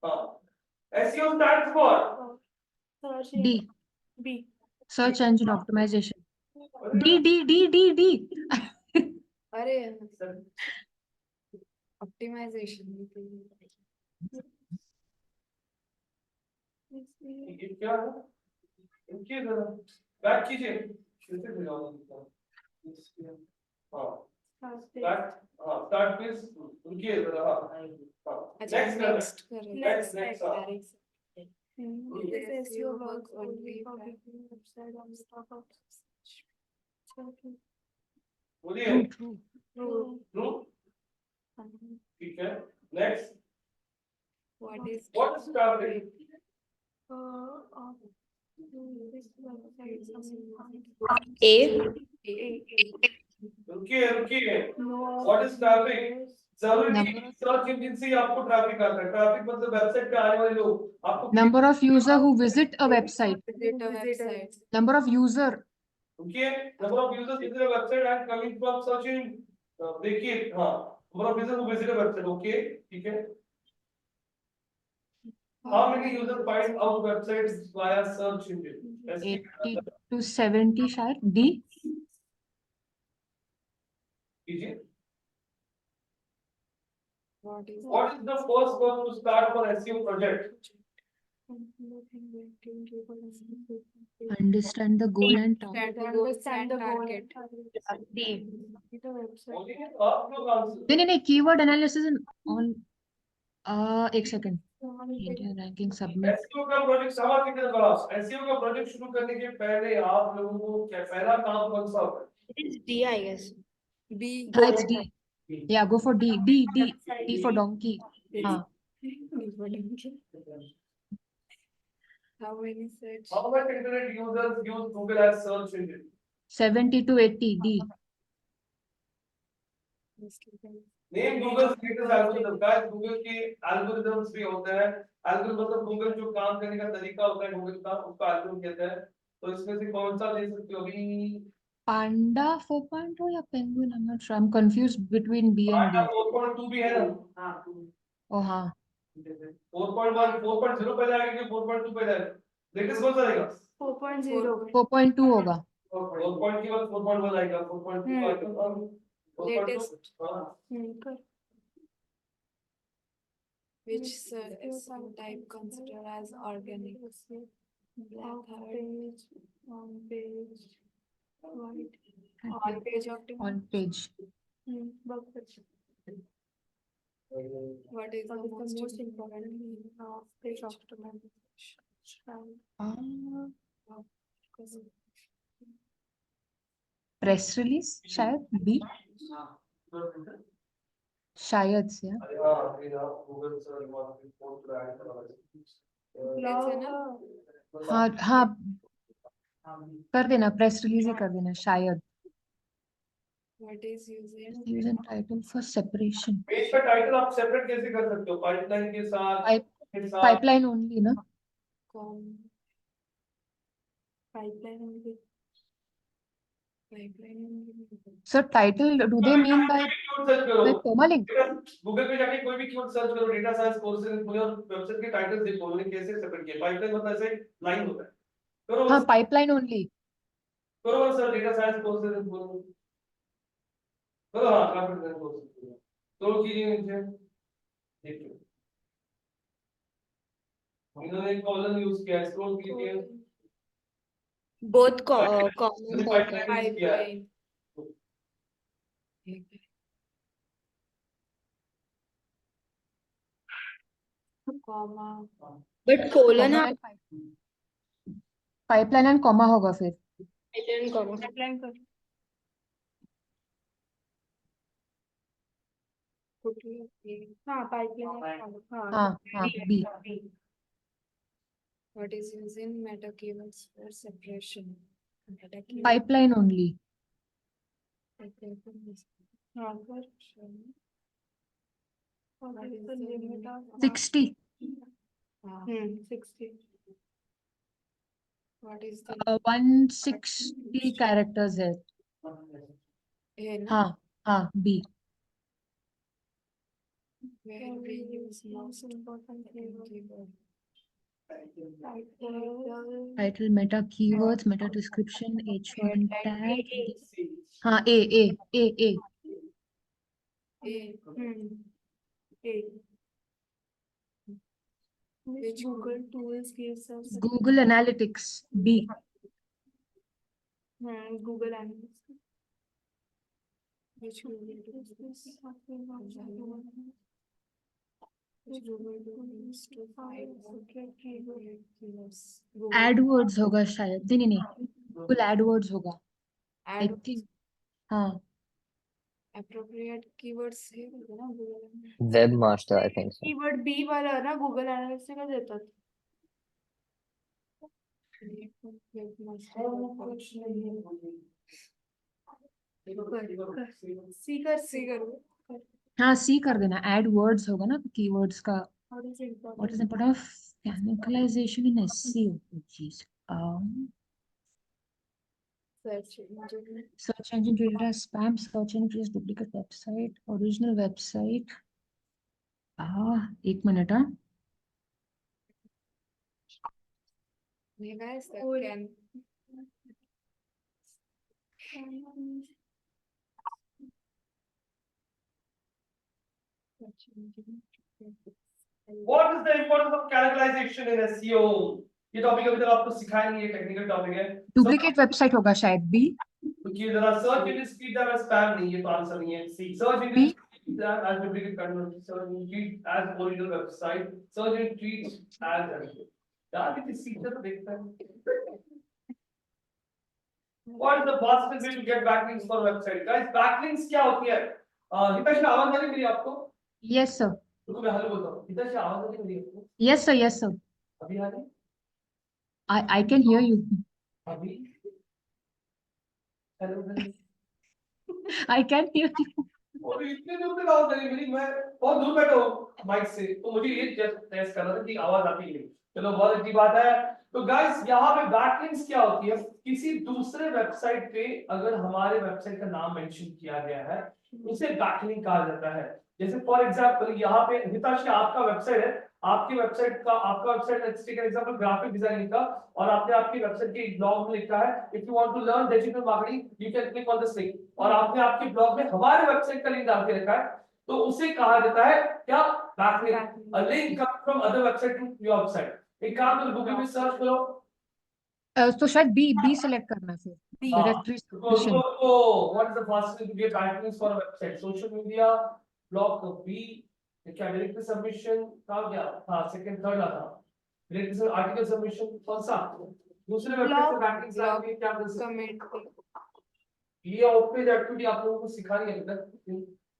हाँ। SEO stands for D, B. search engine optimization. D. अरे ऑप्टिमाइजेशन ये क्या है, इनके जरा बैक कीजिए, कैसे मिलाऊंगा हाँ बैक, हाँ स्टार्ट प्लीज, रुकिए जरा, हाँ अच्छा नेक्स्ट नेक्स्ट नेक्स्ट करें This SEO works only for for giving website on startups. बोलिए True. ट्रू, ठीक है next. What is what is traffic, A रुकिए रुकिए, व्हाट इज ट्रैफिक, जरूरी नहीं है सर्च इंजन से ही आपको ट्रैफिक आता है, ट्रैफिक मतलब वेबसाइट पे आने वाले लोग आपको Number of user who visit a website. visit a website Number of user. रुकिए, number of users visit a website and coming from search engine, देखिए हाँ number of users who visit a website, okay ठीक है। How many users find out websites via search engine, 80 to 70 शायद D. कीजिए। what is What is the first work to start for SEO project? Understand the goal and target. Understand the target. Only आप लोग answer नहीं, keyword analysis on एक second, India ranking submit. SEO का project सवाल की तरफ बढ़ाओ। SEO का प्रोजेक्ट शुरू करने के पहले आप लोगों को क्या पहला काम कौन सा होता It is D, I guess. B. हाँ, it's D. Yeah, go for D. D for donkey. हाँ, How many search? How much internet users use Google as search engine? 70 to 80. D. Name Google's latest algorithm. Guys, Google के algorithms भी होते हैं। Algorithm मतलब Google जो काम करने का तरीका होता है Google का, उसको algorithm कहते हैं। तो इसमें से कौन सा ले सकते हो अभी? Panda 4.0 या Penguin? I'm not sure. I'm confused between B and D. 4.2 भी है ना? Oh हाँ. 4.1, 4.0 पहले आएगा कि 4.2 पहले आएगा? लेटेस्ट कौन सा आएगा? 4.0. 4.2 होगा. 4.0 के बाद 4.1 आएगा, 4.2 आएगा। Latest. हाँ। Which is type considered as organic? Black page, on page, white, on page of On page. What is the most important meaning of page optimization? Press release शायद B. शायद से हाँ. अरे हाँ, फिर आप Google सर्च मारके पोस्ट पे ऐड करा It's enough. हाँ हाँ, कर देना, प्रेस रिलीज ही कर देना शायद. What is using? Use and title for separation. Page का टाइटल आप सेपरेट कैसे कर सकते हो? पाइपलाइन के साथ, के साथ। Pipeline only ना. Pipeline only. Pipeline only. So title, do they mean by search करो। comma link? गूगल पे जाके कोई भी कीवर्ड सर्च करो, डेटा साइंस कोर्सेज खोलो और वेबसाइट के टाइटल देखो उन्होंने कैसे सेपरेट किया। पाइपलाइन मतलब ऐसे लाइन होता है। करो हाँ, बस, pipeline only. करो बस सर, डेटा साइंस कोर्सेज खोलो। करो हाँ, ग्राफिक डिजाइन कोर्सेज। तो कीजिए नीचे, देखिए। इन्होंने कॉलम यूज किया है, स्क्रॉल कीजिए। Both common important. Pipeline. Comma. But colon Comma है, and pipeline and comma होगा फिर. and comma. Pipeline कर. हाँ, pipeline. हाँ हाँ B. What is using meta keywords for separation? Meta keywords. Pipeline only. हाँ, sir. What is the limit of? 60. 60. What is the 160 characters है. A, na? हाँ हाँ B. Where we use most important keyword. Title, meta keywords, meta description, H1 tag. हाँ A. A. Which Google tools gives us? Google Analytics B. Google Analytics. Which Google tools gives? Which Google tools to find keywords? Google AdWords होगा शायद. नहीं. Google AdWords होगा. I Add think. हाँ. appropriate keywords है ना Google. Webmaster, I think so. Keyword B वाला है ना गूगल एनालिटिक्स का देता था। सी कर हाँ C कर देना. AdWords होगा ना keywords का. What is important? What is the important of canicalization in SEO? Jeez. Search engine treated as spam. Search engine treated as duplicate website. Original website. एक मिनट हाँ. Hey guys, that can. What is the importance of categorization in SEO? ये topic अभी तक आपको सिखाया नहीं है, technical topic है। डुप्लीकेट वेबसाइट होगा शायद बी क्योंकि जरा search engine speed that spam नहीं, ये तो आंसर नहीं है। C search engine speed that as duplicate content, search engine treat as original website, search engine treat as यार ये सीखना तो देखता है। What is the fastest way to get backlinks for website? Guys, backlinks क्या होती है? हितेश आवाज आ रही है मेरी आपको? यस सर रुको मैं हेलो बोलता हूँ। हितेश आवाज आ रही है मेरी आपको? यस सर अभी आ रही है? आई कैन हियर यू अभी hello hello. I can hear you और इतने दूर तक आवाज आ रही है मेरी, मैं बहुत दूर बैठा हूँ माइक से, तो मुझे ये टेस्ट करना था कि आवाज आती है नहीं। चलो बहुत अच्छी बात है। तो गाइस यहाँ पे बैकलिंक्स क्या होती है? किसी दूसरे वेबसाइट पे अगर हमारे वेबसाइट का नाम मेंशन किया गया है उसे बैकलिंक कहा जाता है। जैसे फॉर एग्जांपल यहाँ पे हिताशी आपका वेबसाइट है, आपकी वेबसाइट का आपका website let's take an example graphic designing का, और आपने आपकी वेबसाइट के एक ब्लॉग में लिखा है if you want to learn digital marketing you can click on this link, और आपने आपके ब्लॉग में हमारे वेबसाइट का लिंक डाल के रखा है, तो उसे कहा जाता है क्या? Backlink. A link come from other website to your website. एक काम करो गूगल में सर्च करो। तो शायद बी सिलेक्ट करना फिर directory submission What is the fastest way to get backlinks for a website? Social media, blog, B, क्या डायरेक्टरी सबमिशन कहाँ गया? हाँ सेकंड थर्ड आता। डायरेक्टरी आर्टिकल सबमिशन कौन सा? दूसरे वेबसाइट से बैकलिंक्स लाने के लिए क्या कर सकते हैं? ये ऑफ पेज एक्टिविटी आप लोगों को सिखा रही है अभी तक,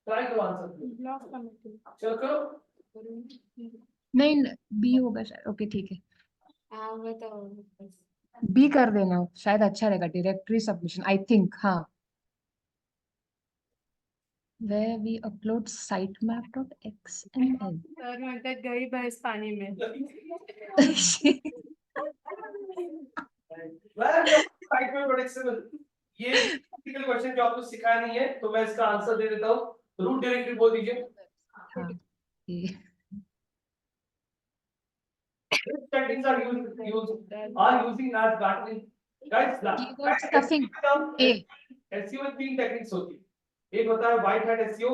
ट्राई करो आंसर। चलो करो। नहीं बी होगा शायद ओके ठीक है बी कर देना शायद अच्छा रहेगा डायरेक्टरी सबमिशन आई थिंक हाँ where we upload sitemap.xml sir मैं तक गई भैंस पानी में। साइट में प्रोटेक्शन, ये टेक्निकल क्वेश्चन जो आपको सिखाया नहीं है तो मैं इसका आंसर दे देता हूँ। रूट डायरेक्टरी बोल दीजिए। हाँ ये Settings are using as backlink. Guys, Keyword stuffing. A. SEO में तीन टेक्निक्स होती है। एक होता है व्हाइट हैट एसईओ,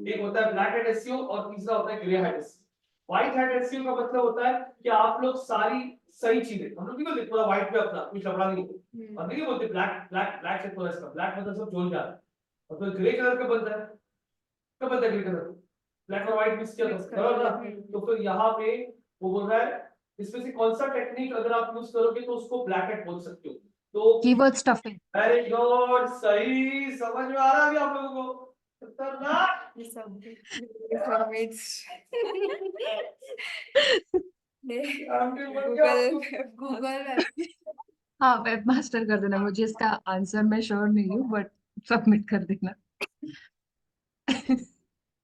एक होता है ब्लैक हैट एसईओ और तीसरा होता है grey hat SEO. White hat SEO का मतलब होता है कि आप लोग सारी सही चीजें, हम लोग नहीं बोलते पूरा व्हाइट पे अपना कुछ लफड़ा नहीं है, और नहीं बोलते ब्लैक ब्लैक ब्लैक से थोड़ा इसका ब्लैक मतलब सब जोड़ जाता है, और फिर ग्रे कलर का बनता है। कब बनता है ग्रे कलर? ब्लैक और व्हाइट मिक्स किया था बराबर ना? तो फिर यहाँ पे वो बोल रहा है इसमें से कौन सा टेक्निक अगर आप यूज करोगे तो उसको ब्लैक हैट बोल सकते हो। तो कीवर्ड स्टफिंग वेरी गुड, सही, समझ में आ रहा है अभी आप लोगों को? खतरनाक। गूगल हाँ वेबमास्टर कर देना मुझे इसका आंसर मैं श्योर नहीं हूँ बट सबमिट कर देना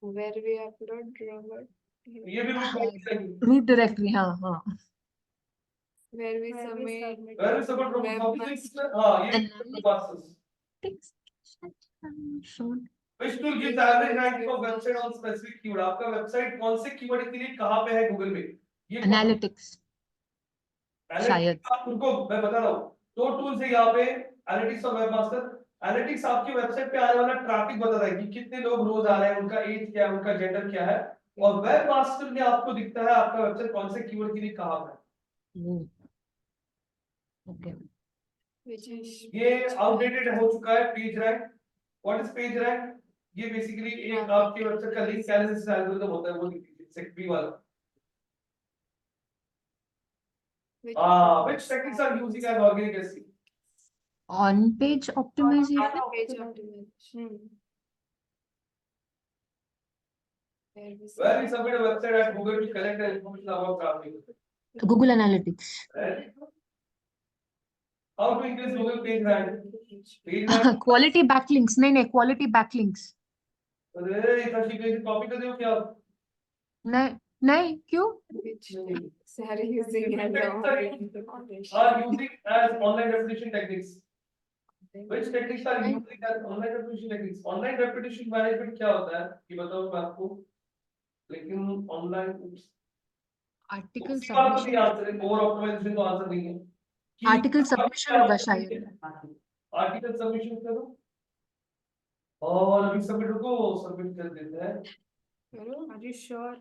where we upload robot ये भी रूट रूट डायरेक्टरी हाँ हाँ where we submit very support web हां ये passes which tool gives average ranking of website on specific keyword? आपका वेबसाइट कौन से कीवर्ड के लिए कहां पे है गूगल में? ये एनालिटिक्स शायद आपको मैं बता रहा हूं, दो टूल्स है यहाँ पे, एनालिटिक्स और वेबमास्टर। एनालिटिक्स आपकी वेबसाइट पे आने वाला ट्रैफिक बताता है कि कितने लोग रोज आ रहे हैं, उनका एज क्या है, उनका जेंडर क्या है, और वेबमास्टर में आपको दिखता है आपका वेबसाइट कौन से कीवर्ड के लिए कहां पे है। ओके which is ये आउटडेटेड हो चुका है page rank. What is page rank? ये बेसिकली एक आपकी वेबसाइट का लिंक एनालिसिस एल्गोरिथम होता है, वो सेक्टरी वाला। which techniques are using as organic SEO? On page optimisation page optimization where we Where we submit a website at Google to collect the information about traffic. Google analytics How to increase Google page rank? Page rank. Quality backlinks नहीं quality backlinks अरे इतना secret copy कर दो क्या? नहीं क्यों which are using as Are using as online reputation techniques. Which techniques are using as online reputation techniques? Online reputation management क्या होता है? ये बताओ मैं आपको। लेकिन ऑनलाइन आर्टिकल उसकी बात तो नहीं सबमिशन आंसर है, ओवर ऑप्टिमाइजेशन तो आंसर नहीं है। आर्टिकल सबमिशन होगा शायद आर्टिकल सबमिशन करो और अभी सबमिट रुको, सबमिट कर देते हैं। are you sure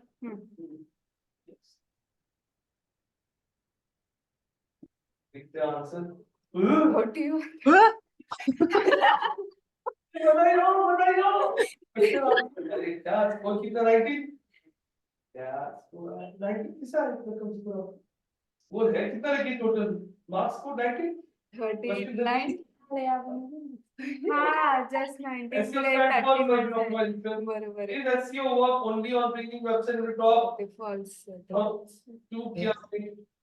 देखते हैं आंसर। What do you? अरे क्या स्कोर कितना 90? क्या स्कोर 90 किसा है इतना कम स्कोर? वो है कितना लेकिन टोटल मार्क्स को 90? 39. हाँ, just 90 SEO play stat was 30%. version. बरोबर आहे. Is SEO work only on bringing website to the top? ते false आहे. टू किया आपने।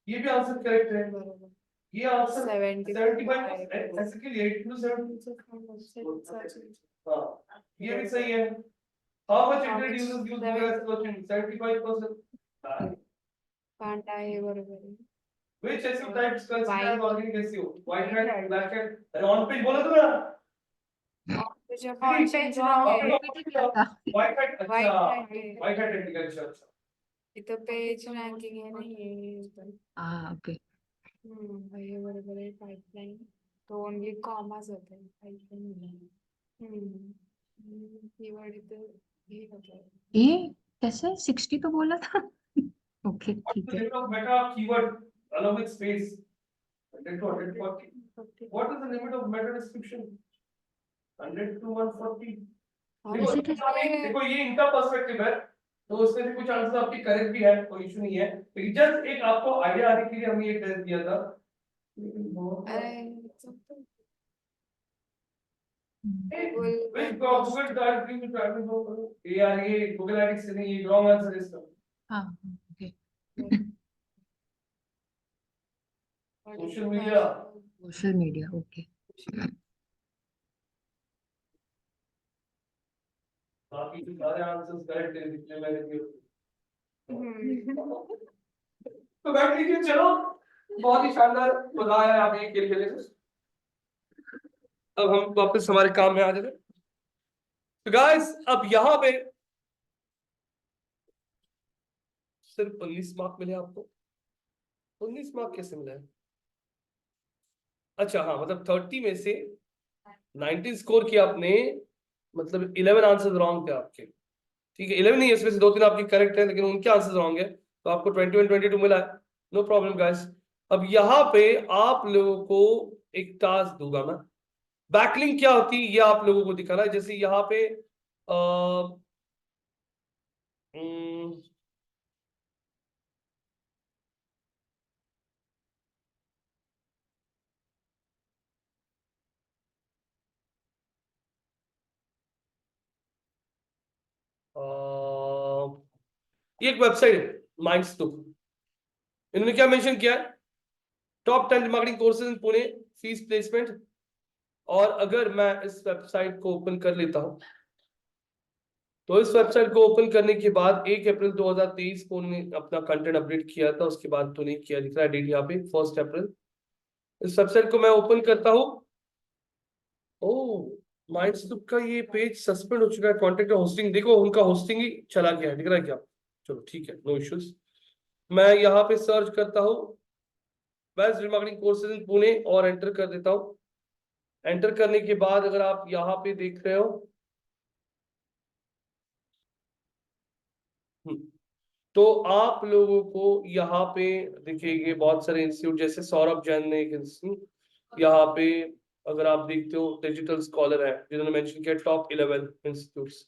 ये भी आंसर करेक्ट है। बरोबर. ये आंसर 75. ऐसे के लिए 8 to 7 हाँ ये भी सही है। How much internet users use Google as search engine? 75%. पांढरा आहे बरोबर आहे. Which SEO types considered as White. organic SEO? White hat, black hat. अरे on page बोला था ना? On page wrong आहे. White hat अच्छा White hat आहे. white hat technical अच्छा। इथं पेज रँकिंग आहे नाहीये. Ah, okay. हे बरोबर आहे. पाइपलाइन तो ओनली कॉमाच होते. पाइपलाइन कीवर्ड इथं हे होतं. ये कैसे 60 तो बोला था? ओके What's ठीक the है. limit of meta keyword along with space? 100 to 140. What is the limit of meta description? 100 to 140. देखो Is it देखो ये इनका पर्सपेक्टिव है तो उसमें से कुछ आंसर आपके करेक्ट भी है, कोई इशू नहीं है, लेकिन जस्ट एक आपको आइडिया आने के लिए हमने ये टेस्ट दिया था। Which Google Drive you travel for? ये Google Analytics से नहीं, ये wrong answer है इसका। हाँ okay. Social media। Social media okay. बाकी तो सारे आंसर्स करेक्ट है जितने मैंने दिए। तो बैठ लीजिए, चलो बहुत ही शानदार मजा आया आप ये खेल खेलने से। अब हम वापस हमारे काम में आ जाते हैं। तो गाइस अब यहाँ पे सिर्फ 19 मार्क मिले आपको। 19 मार्क कैसे मिले? अच्छा हाँ, मतलब 30 में से 19 स्कोर किया आपने, मतलब 11 आंसर रॉन्ग थे आपके। ठीक है, 11 नहीं है, इसमें से 2-3 आपके करेक्ट है, लेकिन उनके आंसर रॉन्ग है, तो आपको 21 22 मिला है। No problem guys. अब यहाँ पे आप लोगों को एक टास्क दूंगा मैं। बैकलिंक क्या होती है ये आप लोगों को दिखाना है। जैसे यहाँ पे ये एक वेबसाइट है माइंडस्टूप। इन्होंने क्या मेंशन किया है? Top 10 marketing courses in Pune, fees placement. और अगर मैं इस वेबसाइट को ओपन कर लेता हूं तो इस वेबसाइट को ओपन करने के बाद 1 अप्रैल 2023 को उन्होंने अपना कंटेंट अपडेट किया था, उसके बाद तो नहीं किया, दिख रहा है डेट यहाँ पे 1 अप्रैल। इस वेबसाइट को मैं ओपन करता हूं। ओह, माइंडस्टूप का ये पेज सस्पेंड हो चुका है। कॉन्टेक्ट होस्टिंग, देखो उनका होस्टिंग ही चला गया है, दिख रहा है क्या? चलो ठीक है, नो इश्यूज। मैं यहाँ पे सर्च करता हूँ best remarketing courses in Pune और एंटर कर देता हूँ। एंटर करने के बाद अगर आप यहाँ पे देख रहे हो तो आप लोगों को यहाँ पे दिखेंगे बहुत सारे इंस्टीट्यूट, जैसे सौरभ जैन ने एक इंस्टीट्यूट यहाँ पे अगर आप देखते हो डिजिटल स्कॉलर है जिन्होंने मेंशन किया टॉप 11 इंस्टीट्यूट्स।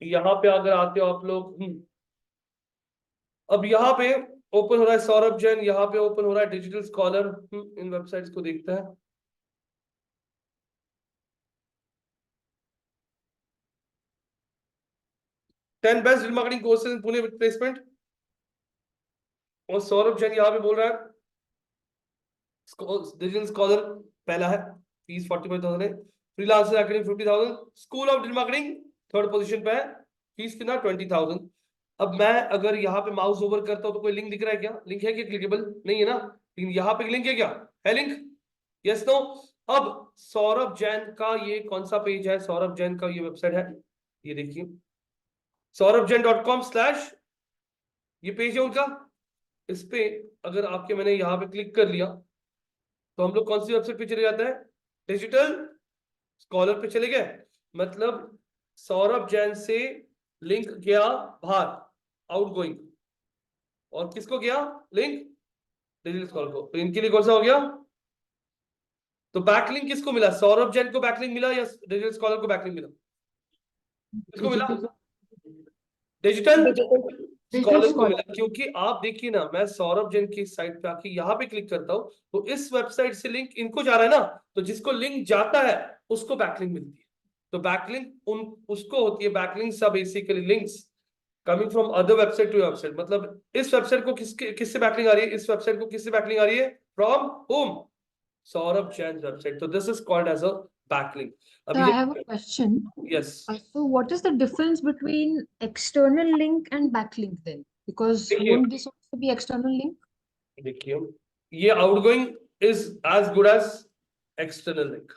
यहाँ पे अगर आते हो आप लोग, अब यहाँ पे ओपन हो रहा है सौरभ जैन, यहाँ पे ओपन हो रहा है डिजिटल स्कॉलर। इन वेबसाइट्स को देखते हैं। Ten best marketing courses in Pune with placement, और सौरभ जैन यहाँ पे बोल रहा है डिजिटल स्कॉलर पहला है, फीस 45,000 है, freelancer academy 50,000, school of digital marketing third position पे है, फीस कितना 20,000। अब मैं अगर यहाँ पे माउस ओवर करता हूँ तो कोई लिंक दिख रहा है क्या? लिंक है क्या? क्लिकेबल नहीं है ना, लेकिन यहाँ पे लिंक है क्या? है लिंक? Yes no? अब सौरभ जैन का ये कौन सा पेज है? सौरभ जैन का ये वेबसाइट है, ये देखिए saurabhjain.com/ ये पेज है उनका। इस पे अगर आपके मैंने यहाँ पे क्लिक कर लिया तो हम लोग कौन सी वेबसाइट पे चले जाते हैं? डिजिटल स्कॉलर पे चले गए। मतलब सौरभ जैन से लिंक गया बाहर, आउटगोइंग, और किसको गया लिंक? डिजिटल स्कॉलर को। तो इनके लिए कौन सा हो गया? तो बैकलिंक किसको मिला? सौरभ जैन को बैकलिंक मिला या डिजिटल स्कॉलर को बैकलिंक मिला? किसको मिला? डिजिटल स्कॉलर को मिला। क्योंकि आप देखिए ना, मैं सौरभ जैन की साइट पे आके यहाँ पे क्लिक करता हूँ तो इस वेबसाइट से लिंक इनको जा रहा है ना, तो जिसको लिंक जाता है उसको बैकलिंक मिलती है। तो बैकलिंक उसको होती है, बैकलिंक सब basically links coming from other website to website. मतलब इस वेबसाइट को किससे बैकलिंक आ रही है? इस वेबसाइट को किससे बैकलिंक आ रही है? From home Saurabh Jain's website. So this is called as a backlink. So I have a question. Yes. So what is the difference between external link and backlink then? Because देखिए, won't this also be external link? देखिए ये outgoing is as good as external link,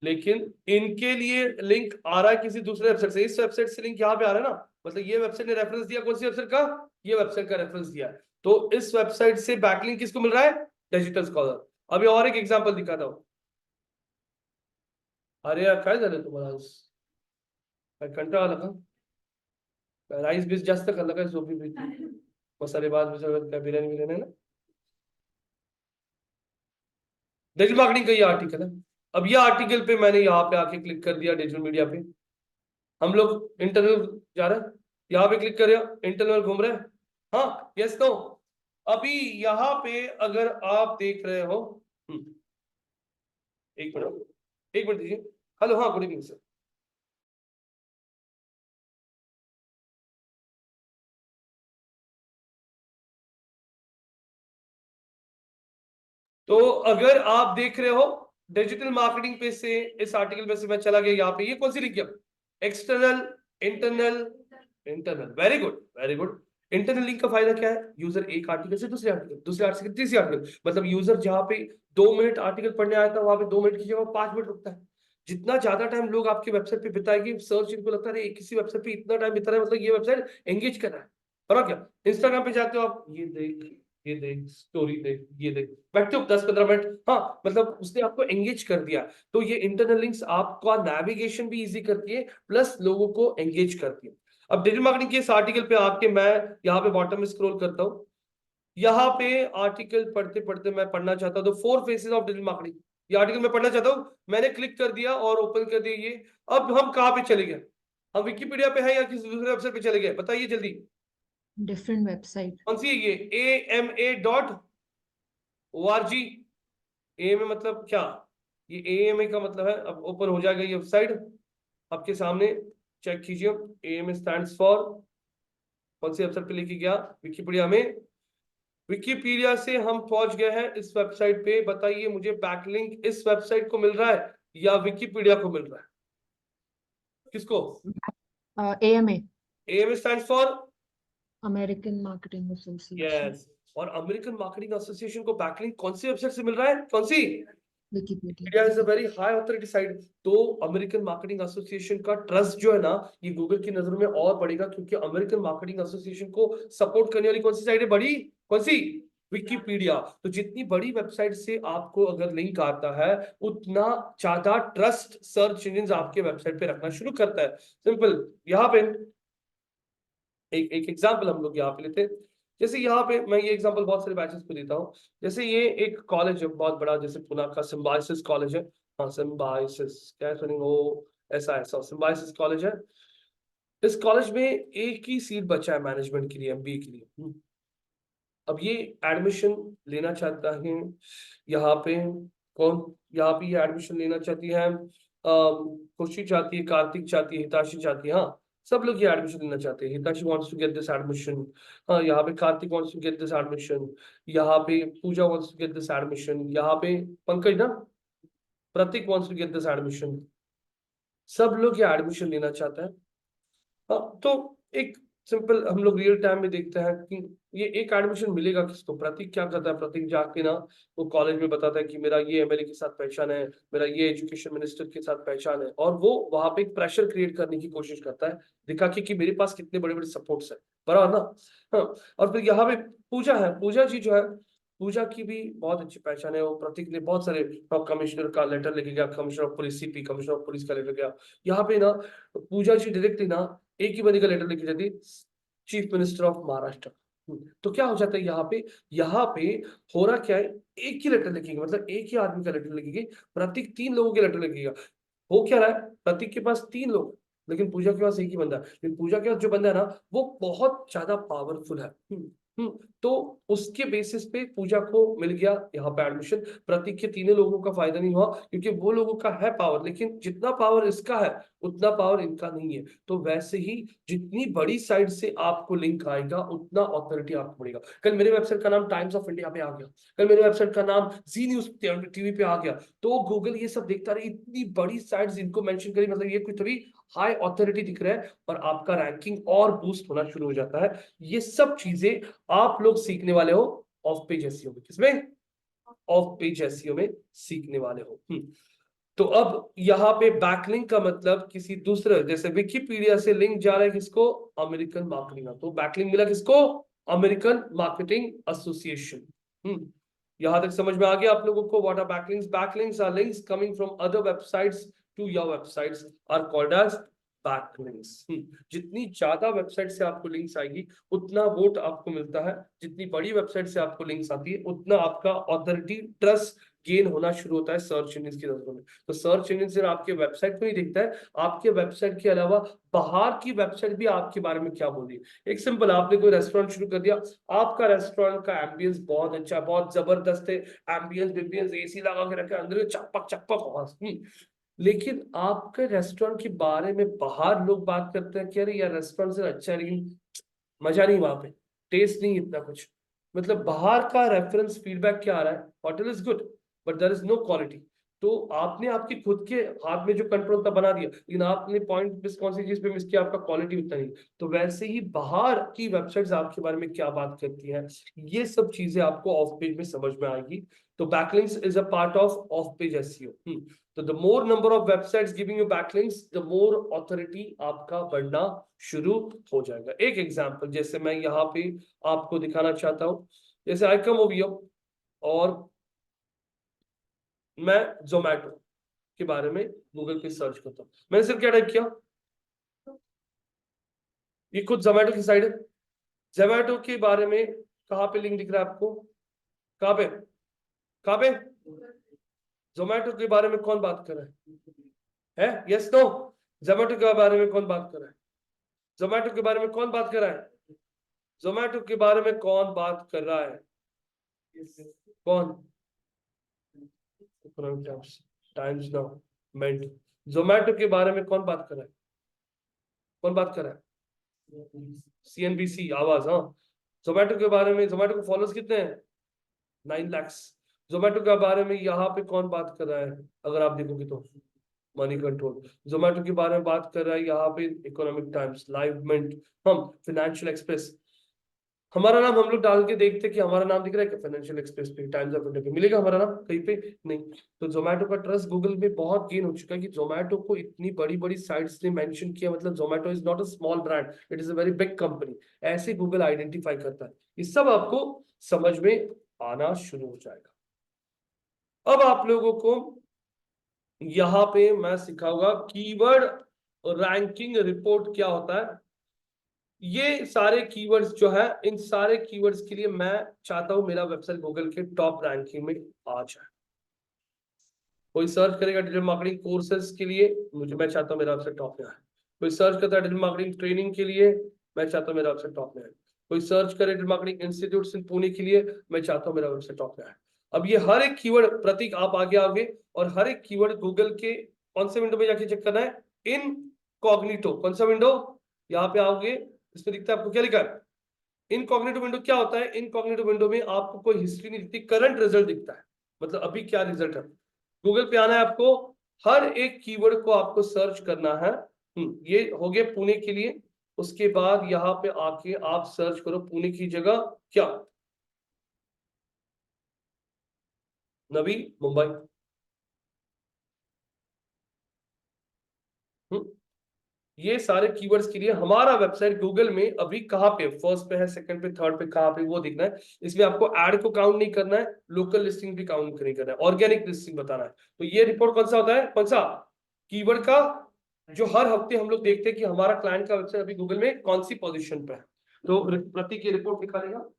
लेकिन इनके लिए link आ रहा है किसी दूसरे वेबसाइट से। इस वेबसाइट से लिंक यहाँ पे आ रहा है ना, मतलब ये वेबसाइट ने रेफरेंस दिया, कौन सी वेबसाइट का? ये वेबसाइट का रेफरेंस दिया है। तो इस वेबसाइट से बैकलिंक किसको मिल रहा है? Digital scholar. अभी और एक एग्जांपल दिखाता हूँ। अरे यार काय झालं तुम्हाला आज? काय कंटाळा आला का? राईस बीस जास्त खाल्लं काय? झोपी बीपी मसाले भात काय बिर्याणी बिर्याणी ना? डिजिटल मार्केटिंग का ये आर्टिकल है। अब ये आर्टिकल पे मैंने यहाँ पे आके क्लिक कर दिया, डिजिटल मीडिया पे हम लोग इंटरव्यू जा रहे हैं, यहाँ पे क्लिक कर इंटरव्यू घूम रहे हैं। हाँ, यस नो। अभी यहाँ पे अगर आप देख रहे हो, एक मिनट दीजिए। हेलो, हाँ, गुड इवनिंग सर। तो अगर आप देख रहे हो डिजिटल मार्केटिंग पे से, इस आर्टिकल पे से मैं चला गया यहाँ पे, ये कौन सी लिंक है? External, internal, internal. Very good, very good. Internal link का फायदा क्या है? यूजर एक आर्टिकल से दूसरे आर्टिकल, दूसरे आर्टिकल से तीसरे आर्टिकल, मतलब यूजर जहां पे 2 मिनट आर्टिकल पढ़ने आया था वहां पे 2 मिनट की जगह 5 मिनट रुकता है। जितना ज्यादा टाइम लोग आपके वेबसाइट पे बिताएंगे, सर्च इनको लगता है किसी वेबसाइट पे इतना टाइम बिता रहा है, मतलब ये वेबसाइट एंगेज कर रहा है। पर क्या इंस्टाग्राम पे जाते हो आप, ये देख स्टोरी देख, ये देख, बैठते हो 10-15 मिनट, हाँ, मतलब उसने आपको एंगेज कर दिया। तो ये इंटरनल लिंक्स आपका नेविगेशन भी इजी करती है, प्लस लोगों को एंगेज करती है। अब डिजिटल मार्केटिंग के इस आर्टिकल पे आके मैं यहाँ पे बॉटम में स्क्रॉल करता हूँ, यहाँ पे आर्टिकल पढ़ते पढ़ते मैं पढ़ना चाहता हूँ, तो 4 फेसेस ऑफ डिजिटल मार्केटिंग, ये आर्टिकल मैं पढ़ना चाहता हूँ। मैंने क्लिक कर दिया और ओपन कर दिया ये। अब हम कहाँ पे चले गए? हम विकिपीडिया पे है या किसी दूसरे वेबसाइट पे चले गए? बताइए जल्दी। Different website. कौन सी है ये? AMA.org। AMA मतलब क्या? ये AMA का मतलब है, अब ओपन हो जाएगा ये वेबसाइट आपके सामने, चेक कीजिए। AMA स्टैंड्स फॉर, कौन सी वेबसाइट पे लेके गया? विकिपीडिया में। विकिपीडिया से हम पहुंच गए हैं इस वेबसाइट पे। बताइए मुझे, बैकलिंक इस वेबसाइट को मिल रहा है या विकिपीडिया को मिल रहा है? किसको? AMA. AMA stands for American Marketing Association. Yes. और अमेरिकन मार्केटिंग एसोसिएशन को बैकलिंक कौन सी वेबसाइट से मिल रहा है? कौन सी? Wikipedia. Wikipedia is a very high authority site। तो अमेरिकन मार्केटिंग एसोसिएशन का ट्रस्ट जो है ना, ये गूगल की नजरों में और बढ़ेगा, क्योंकि अमेरिकन मार्केटिंग एसोसिएशन को सपोर्ट करने वाली कौन सी साइट है बड़ी? कौन सी? विकिपीडिया। तो जितनी बड़ी वेबसाइट से आपको अगर लिंक आता है, उतना ज्यादा ट्रस्ट सर्च इंजन आपके वेबसाइट पे रखना शुरू करता है। सिंपल। यहाँ पे एक एग्जाम्पल हम लोग यहाँ पे लेते हैं। जैसे यहाँ पे मैं ये एग्जांपल बहुत सारे बैचेस को देता हूँ। जैसे ये एक कॉलेज है बहुत बड़ा, जैसे पुणे का सिम्बायोसिस कॉलेज है। हाँ, सिम्बायोसिस, क्या सुनिंग हो, ऐसा सिम्बायोसिस कॉलेज है। इस कॉलेज में एक ही सीट बचा है मैनेजमेंट के लिए, एमबीए के लिए। अब ये एडमिशन लेना चाहता है यहाँ पे कौन? यहाँ पे ये एडमिशन लेना चाहती है खुशी चाहती है, कार्तिक चाहती है, हिताशी चाहती है। हाँ, सब लोग ये एडमिशन लेना चाहते हैं। Hitashi wants to get this admission. हाँ, यहाँ पे Kartik wants to get this admission. यहाँ पे Puja wants to get this admission. यहाँ पे पंकज ना, Prateek wants to get this admission. सब लोग ये एडमिशन लेना चाहता है। हाँ, तो एक सिंपल हम लोग रियल टाइम में देखते हैं कि ये एक एडमिशन मिलेगा किसको? प्रतीक क्या करता है? प्रतीक जाके ना वो कॉलेज में बताता है कि मेरा ये एमएलए के साथ पहचान है, मेरा ये एजुकेशन मिनिस्टर के साथ पहचान है, और वो वहां पे एक प्रेशर क्रिएट करने की कोशिश करता है, दिखा के कि मेरे पास कितने बड़े बड़े सपोर्ट्स है, बराबर ना? हाँ, और फिर यहाँ पे पूजा है। पूजा जी जो है, पूजा की भी बहुत अच्छी पहचान है। वो प्रतीक ने बहुत सारे कमिश्नर का लेटर लेके गया, commissioner of police CP, commissioner of police का लेटर गया। यहाँ पे ना पूजा जी डायरेक्टली ना एक ही बंदे का लेटर लेके जाती, चीफ मिनिस्टर ऑफ महाराष्ट्र। तो क्या हो जाता है यहाँ पे हो रहा क्या है, एक ही लेटर लिखेंगे, मतलब एक ही आदमी का लेटर लिखेंगे, प्रतीक 3 लोगों के लेटर लिखेगा। हो क्या रहा है, प्रतीक के पास 3 लोग, लेकिन पूजा के पास एक ही बंदा है। लेकिन पूजा के पास जो बंदा है ना वो बहुत ज्यादा पावरफुल है। तो उसके बेसिस पे पूजा को मिल गया यहाँ पे एडमिशन। प्रतीक के 3 लोगों का फायदा नहीं हुआ क्योंकि वो लोगों का है पावर, लेकिन जितना पावर इसका है उतना पावर इनका नहीं है। तो वैसे ही जितनी बड़ी साइड से आपको लिंक आएगा उतना ऑथोरिटी आपको मिलेगा। कल मेरे वेबसाइट का नाम टाइम्स ऑफ इंडिया पे आ गया, कल मेरे वेबसाइट का नाम जी न्यूज टीवी पे आ गया, तो गूगल ये सब देखता रहे, इतनी बड़ी साइट्स इनको मेंशन करी, मतलब ये कोई थोड़ी हाई ऑथोरिटी दिख रहा है, और आपका रैंकिंग और बूस्ट होना शुरू हो जाता है। ये सब चीजें आप लोग सीखने वाले हो ऑफ पेज एसईओ में। किसमें? ऑफ पेज एसईओ में सीखने वाले हो। तो अब यहाँ पे बैकलिंक का मतलब किसी दूसरे, जैसे विकिपीडिया से लिंक जा रहा है किसको? American marketing. तो बैकलिंक मिला किसको? American marketing association. यहां तक समझ में आ गया आप लोगों को? What are backlinks? Backlinks are links coming from other websites to your websites are called as backlinks. जितनी ज्यादा वेबसाइट से आपको लिंक्स आएगी उतना वोट आपको मिलता है, जितनी बड़ी वेबसाइट से आपको लिंक्स आती है उतना आपका ऑथोरिटी ट्रस्ट गेन होना शुरू होता है सर्च इंजन की नजरों में। तो सर्च इंजन सिर्फ आपके वेबसाइट को नहीं देखता है, आपके वेबसाइट के अलावा बाहर की वेबसाइट भी आपके बारे में क्या बोल रही है। एक सिंपल, आपने कोई रेस्टोरेंट शुरू कर दिया, आपका रेस्टोरेंट का एम्बियंस बहुत अच्छा, बहुत जबरदस्त है, एम्बियंस एसी लगा के रखे, अंदर चकपक चकपक आवाज, लेकिन आपके रेस्टोरेंट के बारे में बाहर लोग बात करते हैं कि अरे यार रेस्टोरेंट से अच्छा है लेकिन मजा नहीं, वहां पे टेस्ट नहीं इतना कुछ, मतलब बाहर का रेफरेंस फीडबैक क्या आ रहा है? Hotel is good but there is no quality. तो आपने आपके खुद के हाथ में जो कंट्रोल था बना दिया, लेकिन आपने पॉइंट मिस, कौन सी चीज पे मिस किया? आपका क्वालिटी उतना नहीं। तो वैसे ही बाहर की वेबसाइट्स आपके बारे में क्या बात करती है, ये सब चीजें आपको ऑफ पेज में समझ में आएगी। तो backlinks is a part of page SEO. तो the more number of websites giving you backlinks, the more authority आपका बढ़ना शुरू हो जाएगा। एक एग्जांपल जैसे मैं यहाँ पे आपको दिखाना चाहता हूँ, जैसे आई कम ओवर हियर और मैं जोमेटो के बारे में गूगल पे सर्च करता हूँ। मैंने सिर्फ क्या टाइप किया, ये खुद जोमेटो की साइड है। जोमेटो के बारे में कहाँ पे लिंक दिख रहा है आपको? कहाँ पे? कहाँ पे? जोमेटो के बारे में कौन बात कर रहा है? Yes no? जोमेटो के बारे में कौन बात कर रहा है? जोमेटो के बारे में कौन बात कर रहा है? जोमेटो के बारे में कौन बात कर रहा है? कौन? टाइम्स नाउ, मेंट। जोमेटो के बारे में कौन बात कर रहा है? कौन बात कर रहा है? सीएनबीसी आवाज। हाँ, जोमेटो के बारे में, जोमेटो के फॉलोअर्स कितने हैं? 9 लाख। जोमेटो के बारे में यहाँ पे कौन बात कर रहा है? अगर आप देखोगे तो मनी कंट्रोल। जोमेटो के बारे में बात कर रहा है यहाँ पे इकोनॉमिक टाइम्स, लाइव मिंट, हम फाइनेंशियल एक्सप्रेस। हमारा नाम हम लोग डाल के देखते कि हमारा नाम दिख रहा है क्या फाइनेंशियल एक्सप्रेस पे, टाइम्स ऑफ इंडिया पे मिलेगा हमारा नाम कहीं पे? नहीं। तो जोमेटो का ट्रस्ट गूगल में बहुत गेन हो चुका है कि जोमेटो को इतनी बड़ी बड़ी साइट्स ने मेंशन किया, मतलब Zomato is not a small brand, it is a very big company. ऐसे गूगल आइडेंटिफाई करता है। ये सब आपको समझ में आना शुरू हो जाएगा। अब आप लोगों को यहाँ पे मैं सिखाऊंगा कीवर्ड रैंकिंग रिपोर्ट क्या होता है। ये सारे कीवर्ड्स जो है, इन सारे कीवर्ड्स के लिए मैं चाहता हूं मेरा वेबसाइट गूगल के टॉप रैंकिंग में आ जाए। कोई सर्च करेगा डिजिटल मार्केटिंग कोर्सेज के लिए, मैं चाहता हूं मेरा वेबसाइट टॉप में आए। कोई सर्च करता है डिजिटल मार्केटिंग ट्रेनिंग के लिए, मैं चाहता हूं मेरा वेबसाइट टॉप में आए। कोई सर्च करे डिजिटल मार्केटिंग इंस्टीट्यूट इन पुणे के लिए, मैं चाहता हूं मेरा वेबसाइट टॉप में आए। अब ये हर एक कीवर्ड, प्रतीक आप आगे आओगे, और हर एक कीवर्ड गूगल के कौन से विंडो में जाके चेक करना है? इनकॉग्निटो। कौन सा विंडो? यहाँ पे आओगे, इसमें दिखता है आपको क्या लिखा है? Incognito window. क्या होता है इनकॉग्निटो विंडो में? आपको कोई हिस्ट्री नहीं दिखती, करंट रिजल्ट दिखता है, मतलब अभी क्या रिजल्ट है। गूगल पे आना है आपको, हर एक कीवर्ड को आपको सर्च करना है। ये हो गया पुणे के लिए। उसके बाद यहाँ पे आके आप सर्च करो पुणे की जगह क्या? नवी मुंबई। ये सारे कीवर्ड्स के लिए हमारा वेबसाइट गूगल में अभी कहाँ पे, फर्स्ट पे है, सेकंड पे, थर्ड पे, कहाँ पे, वो देखना है। इसमें आपको ऐड को काउंट नहीं करना है, लोकल लिस्टिंग भी काउंट नहीं करना है, ऑर्गेनिक लिस्टिंग बताना है। तो ये रिपोर्ट कौन सा होता है, कौन सा कीवर्ड का, जो हर हफ्ते हम लोग देखते हैं कि हमारा क्लाइंट का वेबसाइट अभी गूगल में कौन सी पोजीशन पे है। तो प्रतीक ये रिपोर्ट निकालेगा।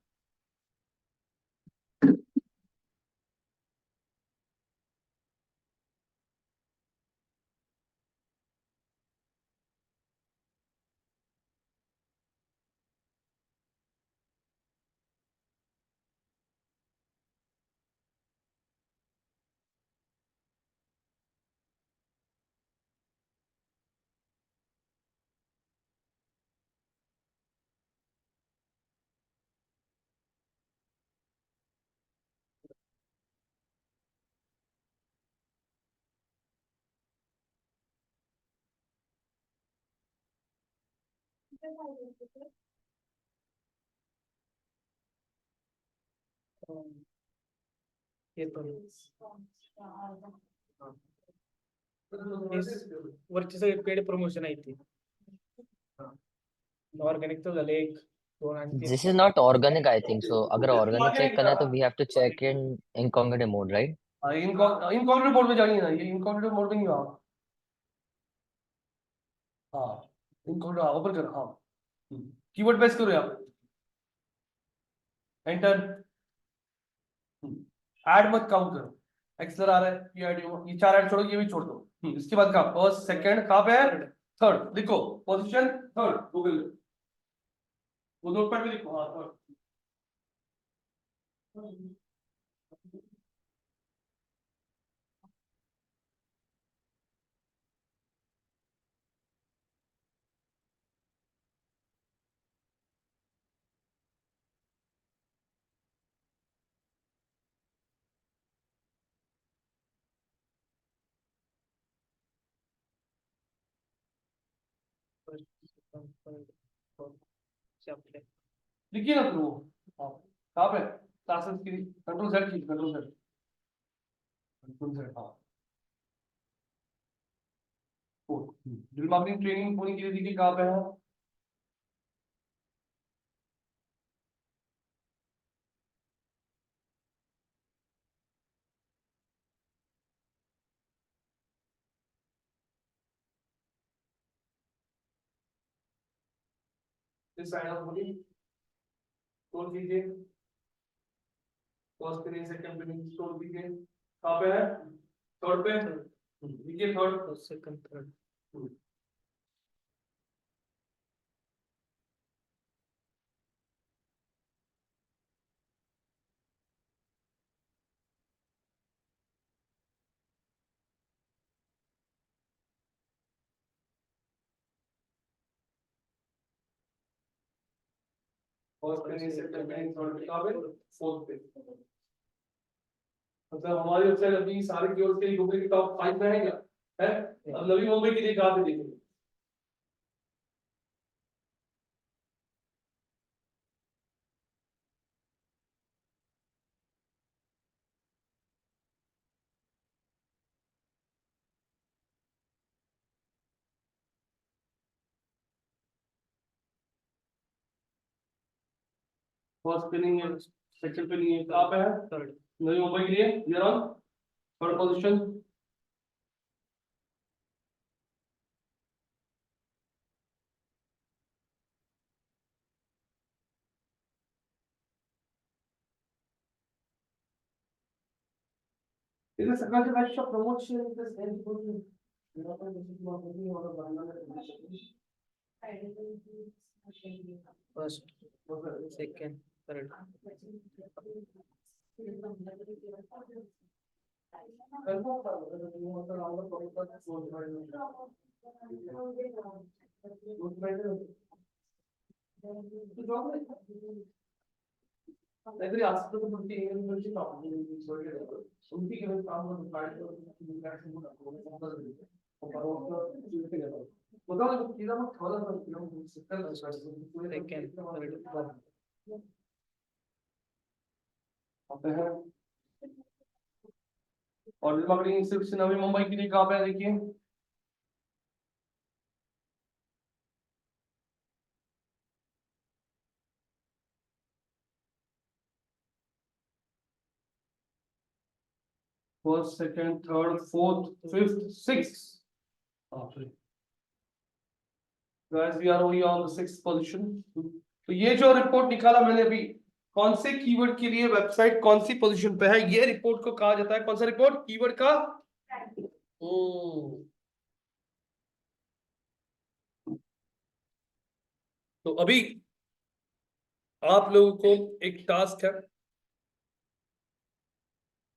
ये तो वरची सगळी पेड प्रमोशन आहे ती ऑर्गॅनिक तर झाले एक दोन आणि तीन. This is not organic, I think so. अगर organic check करना है तो we have to check in incognito mode, right? Incognito mode में जाइए ना, ये इनकॉग्निटिव मोड में नहीं हुआ। हाँ इनकॉग्निटिव ओपन करो, हाँ कीवर्ड पेस्ट करो यहाँ, एंटर। ऐड मत काउंट करो, एक्सेलर आ रहा है, ये चार ऐड छोड़ो, ये भी छोड़ दो। इसके बाद का फर्स्ट सेकंड कहाँ पे है, थर्ड लिखो, पोजीशन थर्ड गूगल में, वो नोटपैड में लिखो, हाँ थर्ड। लिखिए ना फिर वो, हाँ कहाँ पे, क्लासेस की कंट्रोल जेड की, कंट्रोल जेड, कंट्रोल जेड, हाँ डिजिटल मार्केटिंग ट्रेनिंग होने के लिए देखिए कहाँ पे है, इस साइड ऑफ बॉडी स्टोर कीजिए, फर्स्ट पे सेकंड पे स्टोर कीजिए, कहाँ पे है, थर्ड पे, देखिए थर्ड सेकंड थर्ड। फर्स्ट पे सेकंड पे थर्ड पे, कहाँ पे, फोर्थ पे। मतलब हमारी वेबसाइट अभी सारे कीवर्ड्स के लिए गूगल की टॉप 5 में है क्या, है। अब नवी मुंबई के लिए कहाँ पे देखेंगे, फर्स्ट पे नहीं है, सेकंड पे नहीं है, कहाँ पे है, थर्ड। नवी मुंबई के लिए we are on third position. इधर सरकार के बैच का प्रमोशन इधर सेल बोल मेरा पर जैसे कि मार्केटिंग और बनाना first second third every aspect of the university topic उनकी केवल काम को डिफाइन कर इंटरेक्शन को और बताओ वो चीज़ हम थोड़ा सा क्यों सिस्टम सेकंड थर्ड आते हैं। और मार्केटिंग सिर्फ नवी मुंबई के लिए कहाँ पे है देखिए, first, second, third, fourth, fifth, sixth. Guys, we are only on the sixth position. तो ये जो रिपोर्ट निकाला मैंने अभी, कौन से कीवर्ड के लिए वेबसाइट कौन सी पोजीशन पे है, ये रिपोर्ट को कहा जाता है कौन सा रिपोर्ट, कीवर्ड का। तो अभी आप लोगों को एक टास्क है,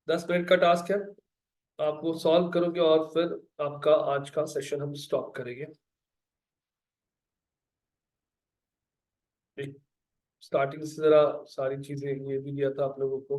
10 मिनट का टास्क है, आप वो सॉल्व करोगे और फिर आपका आज का सेशन हम स्टॉप करेंगे। स्टार्टिंग से जरा सारी चीजें ये भी दिया था आप लोगों को।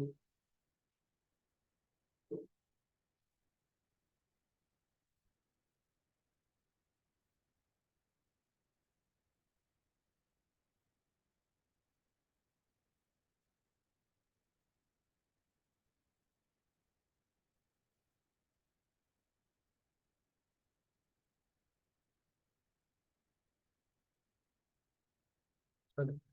अरे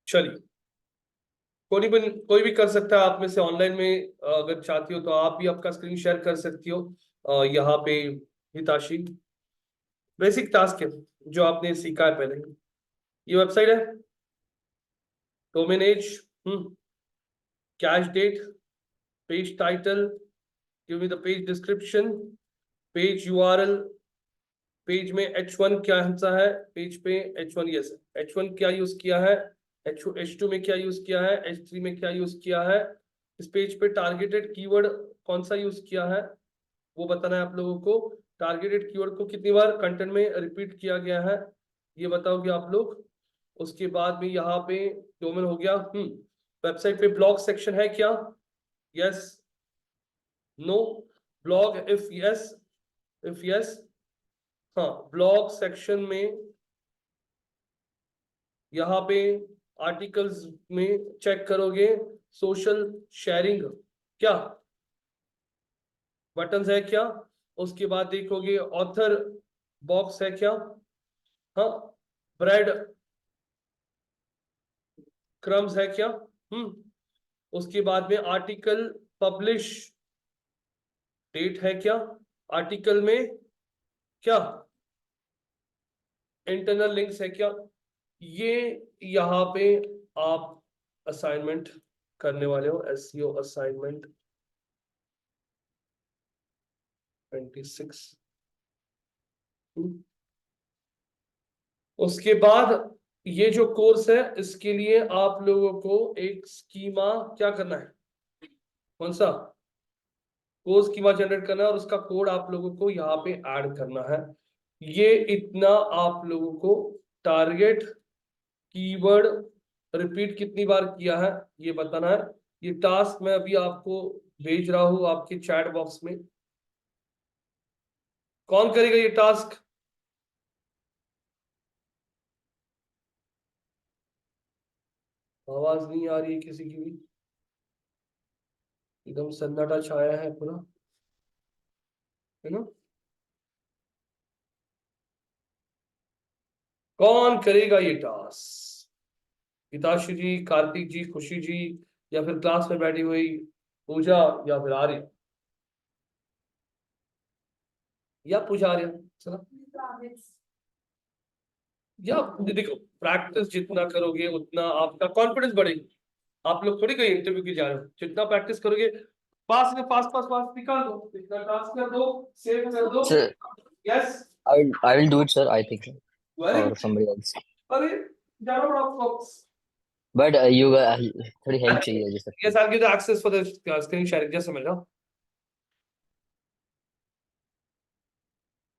चलिए, कोई भी कर सकता है आप में से ऑनलाइन में, अगर चाहती हो तो आप भी आपका स्क्रीन शेयर कर सकती हो। यहाँ पे हिताशी, बेसिक टास्क है जो आपने सीखा है पहले। ये वेबसाइट है, domain age, cache date, page title, give me the page description, page URL, page में H1 क्या हिस्सा है, पेज पे H1 यस, H1 क्या यूज किया है, H2 में क्या यूज किया है, H3 में क्या यूज किया है, इस पेज पे टारगेटेड कीवर्ड कौन सा यूज किया है वो बताना है आप लोगों को। टारगेटेड कीवर्ड को कितनी बार कंटेंट में रिपीट किया गया है ये बताओगे आप लोग। उसके बाद में यहाँ पे डोमेन हो गया। वेबसाइट पे ब्लॉग सेक्शन है क्या, yes, no, blog if yes, हाँ, ब्लॉग सेक्शन में यहाँ पे आर्टिकल्स में चेक करोगे, सोशल शेयरिंग क्या बटन्स है क्या, उसके बाद देखोगे ऑथर बॉक्स है क्या, हाँ, ब्रेड क्रम्स है क्या, उसके बाद में आर्टिकल पब्लिश डेट है क्या, आर्टिकल में क्या इंटरनल लिंक्स है क्या। ये यहाँ पे आप असाइनमेंट करने वाले हो, एसईओ असाइनमेंट 26। उसके बाद ये जो कोर्स है इसके लिए आप लोगों को एक स्कीमा क्या करना है, कौन सा कोर्स स्कीमा जनरेट करना है और उसका कोड आप लोगों को यहाँ पे ऐड करना है। ये इतना आप लोगों को टारगेट कीवर्ड रिपीट कितनी बार किया है ये बताना है। ये टास्क मैं अभी आपको भेज रहा हूं आपके चैट बॉक्स में। कौन करेगा ये टास्क, आवाज नहीं आ रही है किसी की भी, एकदम सन्नाटा छाया है पूरा, है ना। कौन करेगा ये टास्क, हिताशी जी, कार्तिक जी, खुशी जी, या फिर क्लास में बैठी हुई पूजा, या फिर आर्य, या पुजारी, चला, या देखो प्रैक्टिस जितना करोगे उतना आपका कॉन्फिडेंस बढ़ेगा। आप लोग थोड़ी कोई इंटरव्यू की जा रहे हो, जितना प्रैक्टिस करोगे पास में पास पास पास निकाल दो, इतना टास्क कर दो, सेव कर दो। Sir, yes, I will do it, sir. I think, very or good. somebody else. अरे जानो बड़ा फोकस। But you थोड़ी हेल्प चाहिए जैसे। Yes, I'll give the access for the screen sharing. Just a minute.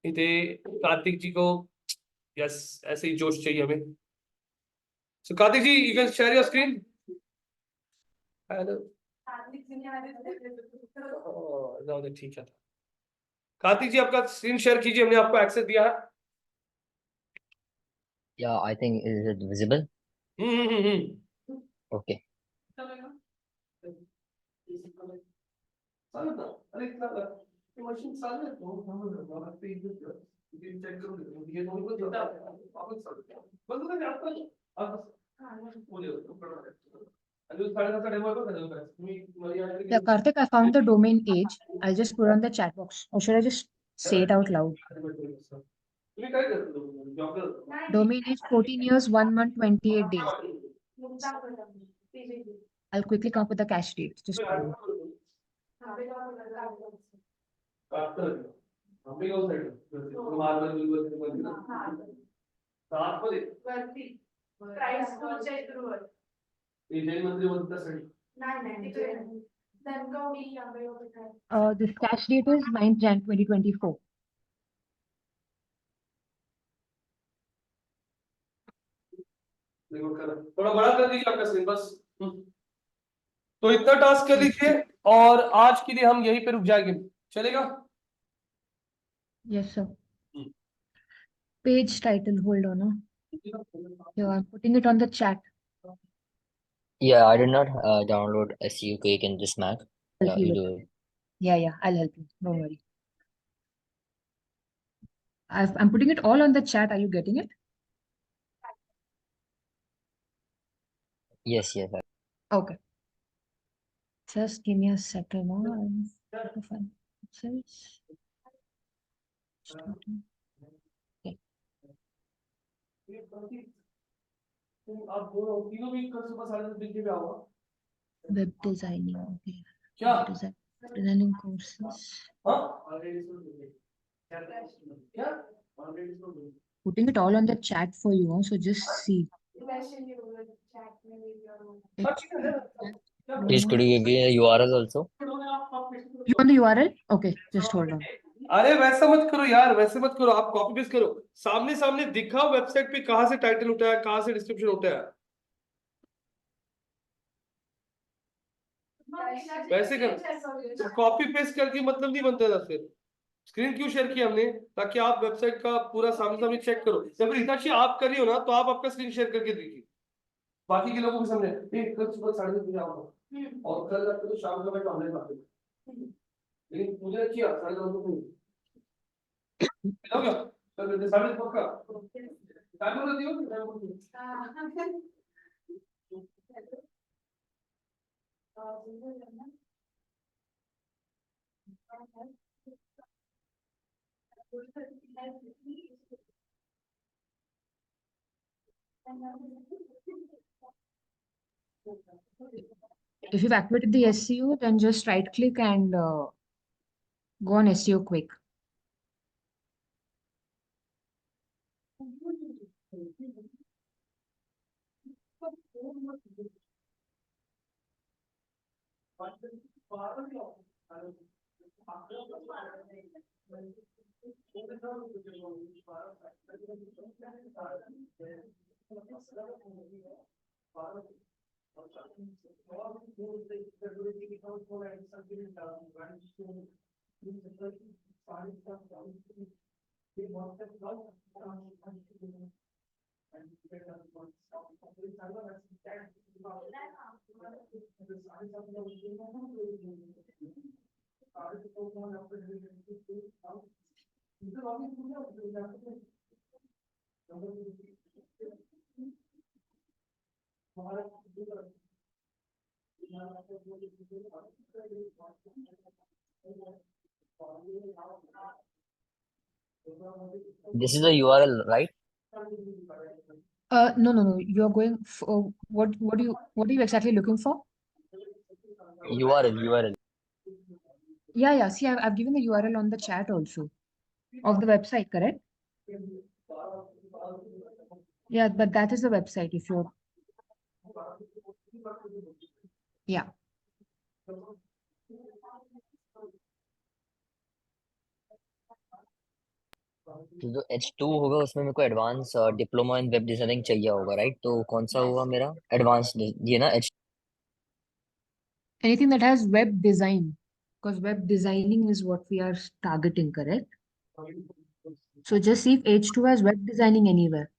इधे Kartik जी को yes ऐसे ही जोश चाहिए हमें। So Kartik ji, you can share your screen. Hello, जाओ दे, ठीक है। कार्तिक जी आपका स्क्रीन शेयर कीजिए, हमने आपको एक्सेस दिया है। Yeah, I think is it visible? Hmm. Okay. चालेल ना? अरे चालेल. ते मशीन चालेल तो मला ते चेक करून घेतो. हे दोन पण जातात. आपण चालू. बंद करा आता. आज बोलले होते. आणि 7:30 डेमो होता त्याच्यावर. तुम्ही Yeah, Karthik, I found the domain age. I'll just put on the chat box. Or should I just say it out loud? तुम्ही काय करता? जॉब करता? Domain age 14 years, 1 month, 28 days. I'll quickly come up with the cache date. Just hold on. Ambegaon side marble मध्ये आतमध्ये जैन मंदिर मध्ये side. This cache date is 9th Jan 2024. थोड़ा बड़ा कर दीजिए आपका स्क्रीन बस. तो इतना टास्क कर लीजिए और आज के लिए हम यहीं पे रुक जाएंगे. चलेगा? Yes, sir. Page title, hold on. Yeah, I'm putting it on the chat. Yeah, I did not download SEO Cake in this Mac. Help you You with do it. it. Yeah, I'll help you. Don't worry. I'm putting it all on the chat. Are you getting it? Yes, yes. Okay. Just give me a second. I'm trying to find this. Okay. आप दोनों तीनों भी कल सुबह 10:30 बजे पे आओ. Web designing. Okay. क्या? Designing courses. हाँ? क्या? Putting it all on the chat for you. So just see. Please could you give me a URL also? You want the URL? Okay, just hold on. अरे वैसा मत करो यार, वैसे मत करो. आप कॉपी पेस्ट करो. सामने सामने दिखाओ वेबसाइट पे कहां से टाइटल उठाया, कहां से डिस्क्रिप्शन उठाया. वैसे कर. कॉपी पेस्ट करके मतलब नहीं बनता था. फिर स्क्रीन क्यों शेयर किया हमने? ताकि आप वेबसाइट का पूरा सामने सामने चेक करो. जब हिताशी आप कर रही हो ना तो आप आपका स्क्रीन शेयर करके देखिए. बाकी के लोगों के सामने कल सुबह 10:30 बजे आओ और कल रात को शाम को मैं ऑनलाइन बात करूंगा. लेकिन मुझे किया 10:30 को मिलोगे कल 10:30 पक्का. टाइम बोल दियो टाइम बोल दियो. If you've activated the SEO, then just right click and go on SEO quick. This is the URL, right? No. You're going for what are you exactly looking for? URL. Yeah. See, I've given the URL on the chat also of the website, correct? Yeah, but that is the website if you're yeah. तो जो H2 होगा उसमें मेरे को advance diploma in web designing चाहिए होगा, right? तो कौन सा होगा मेरा एडवांस? ये ना H. Anything that has web design. because web designing is what we are targeting, correct? So just see if H2 has web designing anywhere.